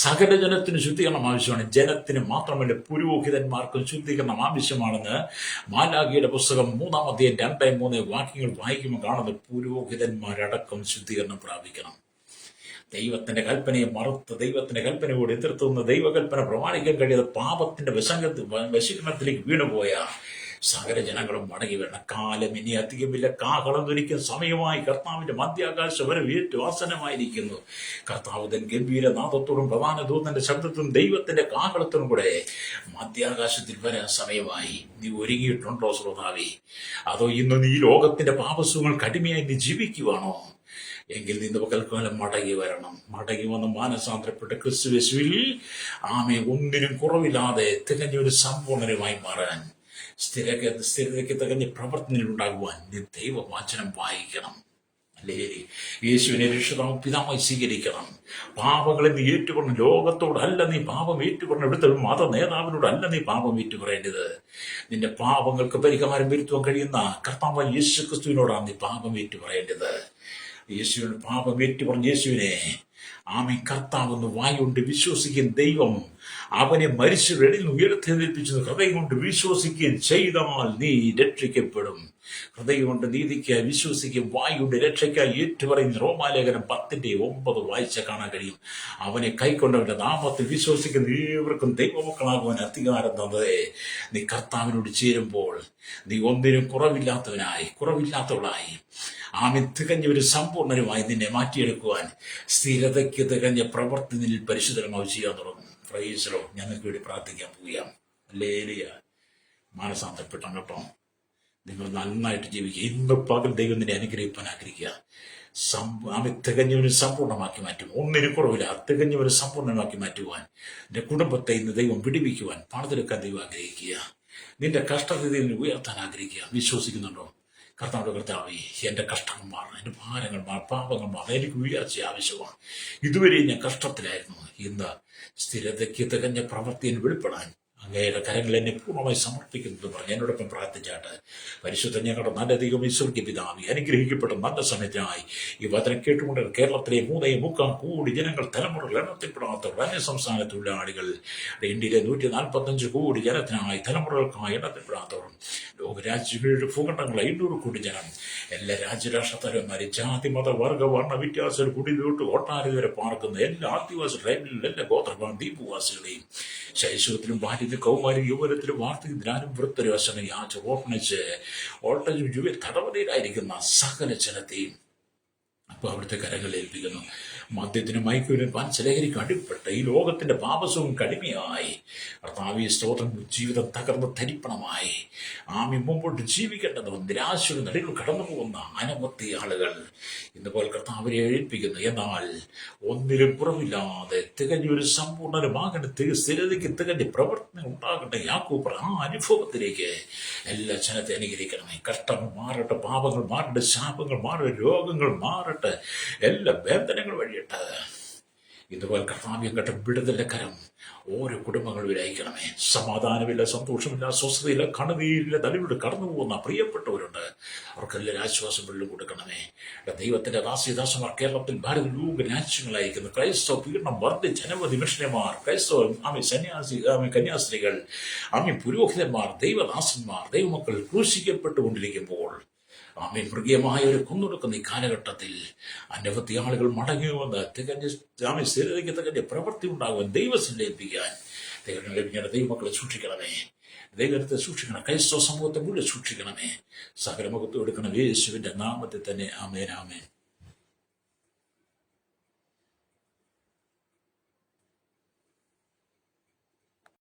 സകല ജനത്തിന് ശുദ്ധീകരണം ആവശ്യമാണ്. ജനത്തിന് മാത്രമല്ല പുരോഹിതന്മാർക്കും ശുദ്ധീകരണം ആവശ്യമാണെന്ന് മാലാഖിയുടെ പുസ്തകം 3-ാം അധ്യായം 2-3 വാക്യങ്ങൾ വായിക്കുമ്പോൾ കാണുന്നത് ദൈവത്തിനടക്കം ശുദ്ധീകരണം പ്രാപിക്കണം. ദൈവത്തിന്റെ കൽപ്പനയെ മറുത്ത് ദൈവത്തിന്റെ കൽപ്പനയോട് എതിർത്തുന്ന ദൈവകൽപ്പന പ്രമാണിക്കാൻ കഴിയാതെ പാപത്തിന്റെ വശീകരണത്തിലേക്ക് വീണുപോയ സകല ജനങ്ങളും മടങ്ങി വരണം. കാലം ഇനി അധികമില്ല, കാഹളം ധരിക്കുന്ന സമയമായി കർത്താവിന്റെ മധ്യാകാശം വരെ ആസന്നമായിരിക്കുന്നു. കർത്താവ് ഗംഭീരനാഥത്തോടും പ്രധാന ദൂതന്റെ ശബ്ദത്തിനും ദൈവത്തിന്റെ കാഹളത്തിനും കൂടെ മധ്യാകാശത്തിൽ വരാൻ സമയമായി. നീ ഒരുങ്ങിയിട്ടുണ്ടോ ശ്രോതാവേ? അതോ ഇന്ന് നീ ലോകത്തിന്റെ പാപസുഖങ്ങൾക്ക് അടിമയായി നീ ജീവിക്കുവാണോ? എങ്കിൽ നിന്റെ പകൽക്കാലം മടങ്ങി വരണം. മടങ്ങി വന്ന് മാനസാന്തരപ്പെട്ട ക്രിസ്തുയേശുവിൽ ഒന്നിനും കുറവില്ലാതെ തികഞ്ഞൊരു സമ്പൂർണ്ണരുമായി മാറാൻ, സ്ഥിരതയ്ക്ക് തികഞ്ഞ പ്രവർത്തനങ്ങൾ ഉണ്ടാകുവാൻ നീ ദൈവവചനം വായിക്കണം. അല്ലേ? യേശുവിനെ രക്ഷിതാവും പിതാവായി സ്വീകരിക്കണം. പാപങ്ങളെ നീ ഏറ്റുപറഞ്ഞ ലോകത്തോടല്ല നീ പാപം ഏറ്റുപറഞ്ഞ ഇവിടുത്തെ മത നേതാവിനോടല്ല നീ പാപം ഏറ്റുപറയേണ്ടത്. നിന്റെ പാപങ്ങൾക്ക് പരിഹാരം വരുത്തുവാൻ കഴിയുന്ന കർത്താവായ യേശു ക്രിസ്തുവിനോടാണ് നീ പാപം ഏറ്റുപറയേണ്ടത്. യേശുവിന് പാപം ഏറ്റുപറഞ്ഞ യേശുവിനെ കർത്താവെന്ന് വായുകൊണ്ട് വിശ്വസിക്കുന്ന ദൈവം അവനെ മരിച്ചവരുടെ ഇടയിൽ ഉയർത്തെഴുന്നേൽപ്പിച്ചത് ഹൃദയം കൊണ്ട് വിശ്വസിക്കുകയും ചെയ്താൽ നീ രക്ഷിക്കപ്പെടും. ഹൃദയം കൊണ്ട് നീതിക്കായി വിശ്വസിക്കും, വായുകൊണ്ട് രക്ഷയ്ക്കായി ഏറ്റുപറയുന്ന റോമാലേഖനം 10:9 വായിച്ച കാണാൻ കഴിയും. അവനെ കൈക്കൊണ്ടവന്റെ നാമത്തിൽ വിശ്വസിക്കുന്ന ഏവർക്കും ദൈവമക്കളാകുവാൻ അധികാരം തന്നതേ. നീ കർത്താവിനോട് ചേരുമ്പോൾ നീ ഒന്നിനും കുറവില്ലാത്തവളായി തികഞ്ഞ ഒരു സമ്പൂർണ്ണരുമായി നിന്നെ മാറ്റിയെടുക്കുവാൻ സ്ഥിരതയ്ക്ക് തികഞ്ഞ പ്രവർത്തി നിന്നിൽ പരിശുദ്ധമായി ചെയ്യാൻ തുടങ്ങും. പ്രൈസലോ, ഞങ്ങൾക്ക് വേണ്ടി പ്രാർത്ഥിക്കാൻ പോവുകയാണ്. ഹല്ലേലൂയ. മാനസാന്തരപ്പെട്ടോ കേട്ടോ. നിങ്ങൾ നന്നായിട്ട് ജീവിക്കുക. ഇന്ന് പകൽ ദൈവം നിന്നെ അനുഗ്രഹിക്കാൻ ആഗ്രഹിക്കുക. തികഞ്ഞവന് സമ്പൂർണ്ണമാക്കി മാറ്റും. ഒന്നിനും കുറവില്ല. തികഞ്ഞവന് സമ്പൂർണ്ണമാക്കി മാറ്റുവാൻ, നിന്റെ കുടുംബത്തെ ഇന്ന് ദൈവം വിടുവിക്കുവാൻ, പണിതെടുക്കാൻ ദൈവം ആഗ്രഹിക്കുക. നിന്റെ കഷ്ടതയിൽ ഉയർത്താൻ ആഗ്രഹിക്കുക. വിശ്വസിക്കുന്നുണ്ടോ? കർത്താവേ, എൻ്റെ കഷ്ടങ്ങൾ മാറണം, എൻ്റെ ഭാരങ്ങൾ മാറണം, പാപങ്ങൾ മാറണം, എനിക്ക് ഉയർച്ച ആവശ്യമാണ്. ഇതുവരെ ഞാൻ കഷ്ടത്തിലായിരുന്നു. ഇന്ന് സ്ഥിരതയ്ക്ക് തികഞ്ഞ പ്രവൃത്തിയിൽ വെളിപ്പെടാൻ അങ്ങയുടെ കരങ്ങൾ എന്നെ പൂർണ്ണമായി സമർപ്പിക്കുന്നത് പറഞ്ഞ് എന്നോടൊപ്പം പ്രാർത്ഥിച്ചാട്ട്. പരിശുദ്ധ ഞങ്ങളുടെ നല്ല ദൈവം ഈശ്വരയ്ക്ക് പിതാവി അനുഗ്രഹിക്കപ്പെട്ട നല്ല സമയത്തിനായി ഈ വചനം കേട്ടുകൊണ്ട് കേരളത്തിലെ 3.25 കോടി ജനങ്ങൾ, തലമുറകൾ എണ്ണത്തിൽപ്പെടാത്തവർ, അന്യ സംസ്ഥാന തൊഴിലാളികൾ, ഇന്ത്യയിലെ 145 കോടി ജനത്തിനായി തലമുറകൾക്കായി എണ്ണത്തിൽപ്പെടാത്തവർ, ലോകരാജ്യങ്ങളുടെ ഭൂഖണ്ഡങ്ങൾ 500 കോടി ജനം, എല്ലാ രാജ്യരാഷ്ട്ര തലവന്മാരും, ജാതി മത വർഗ വർണ്ണ വ്യത്യാസങ്ങൾ കുടിലോട്ട് ഒട്ടാരി വരെ പാർക്കുന്ന എല്ലാ ആദിവാസി ട്രൈബിലും എല്ലാ ഗോത്രങ്ങളും ദ്വീപവാസികളെയും ശൈശവത്തിലും ബാല്യത്തിലും കൗമാരി യുവനത്തിലും വാർത്തകത്തിലും വൃത്തരും വശങ്ങൾ ഓർണച്ച് ഓട്ടജുവെ തടവതയിലായിരിക്കുന്ന സകല ജനത്തെയും അപ്പോൾ അവിടുത്തെ കരങ്ങളിൽ ഏൽപ്പിക്കുന്നു. മദ്യത്തിനും മയക്കുവിനും പാൻസലഹരിക്കും അടിപ്പെട്ട് ഈ ലോകത്തിന്റെ പാപസവും കടിമയായി കർത്താവേ സ്തോത്രം, ജീവിതം തകർന്ന് തരിപ്പണമായി മുമ്പോട്ട് ജീവിക്കേണ്ടതും നിരാശയുടെ നടുകൾ കടന്നു പോകുന്ന അനവധി ആളുകൾ ഇന്നുപോലെ കർത്താവിനെ ഏൽപ്പിക്കുന്നു. എന്നാൽ ഒന്നിലും കുറവില്ലാതെ തികഞ്ഞൊരു സമ്പൂർണ്ണമാകട്ടെ, സ്ഥിരതയ്ക്ക് തികഞ്ഞ പ്രവർത്തനം ഉണ്ടാകട്ടെ. യാക്കോബ് ആ അനുഭവത്തിലേക്ക് എല്ലാ ജനത്തെ അനുഗ്രഹിക്കണമേ. കഷ്ടങ്ങൾ മാറട്ടെ, പാപങ്ങൾ മാറട്ടെ, ശാപങ്ങൾ മാറട്ടെ, രോഗങ്ങൾ മാറട്ടെ, എല്ലാ ബന്ധനങ്ങൾ വഴിയട്ടെ. ഇതുപോലെ കർത്താവ്യം കേട്ട വിടുതലിന്റെ കരം ഓരോ കുടുംബങ്ങളിലും അയക്കണമേ. സമാധാനമില്ല, സന്തോഷമില്ല, സ്വസ്ഥതയില്ല, കണ്ണുനീരില്ല, തലയിലൂടെ കടന്നു പോകുന്ന പ്രിയപ്പെട്ടവരുണ്ട്. അവർക്കെല്ലാം ആശ്വാസം വെള്ളം കൊടുക്കണമേ. ദൈവത്തിന്റെ ദാസിദാസന്മാർ കേരളത്തിൽ ഭാരത ലോക രാജ്യങ്ങളായിരിക്കുന്നു. ക്രൈസ്തവ പീഡനം വർദ്ധിച്ച അനവധി മിഷണന്മാർ, ക്രൈസ്തവ കന്യാസ്ത്രീകൾ, പുരോഹിതന്മാർ, ദൈവദാസന്മാർ, ദൈവമക്കൾ ക്രൂശിക്കപ്പെട്ടുകൊണ്ടിരിക്കുമ്പോൾ മൃഗീയമായ ഒരു കൊന്നൊടുക്കുന്ന ഈ കാലഘട്ടത്തിൽ അനവധി ആളുകൾ മടങ്ങി വന്ന് തികഞ്ഞ സ്ഥിരതയ്ക്ക് തികഞ്ഞ പ്രവൃത്തി ഉണ്ടാകുവാൻ ദൈവത്തിൽ ഏൽപ്പിക്കാൻ ദൈവമക്കളെ സൂക്ഷിക്കണമേ. ദൈവത്തെ സൂക്ഷിക്കണം. ക്രൈസ്തവ സമൂഹത്തെ മുഴുവൻ സൂക്ഷിക്കണമേ. സകലമുഖത്ത് എടുക്കണം. യേശുവിന്റെ നാമത്തിൽ തന്നെ. ആമേൻ, ആമേൻ.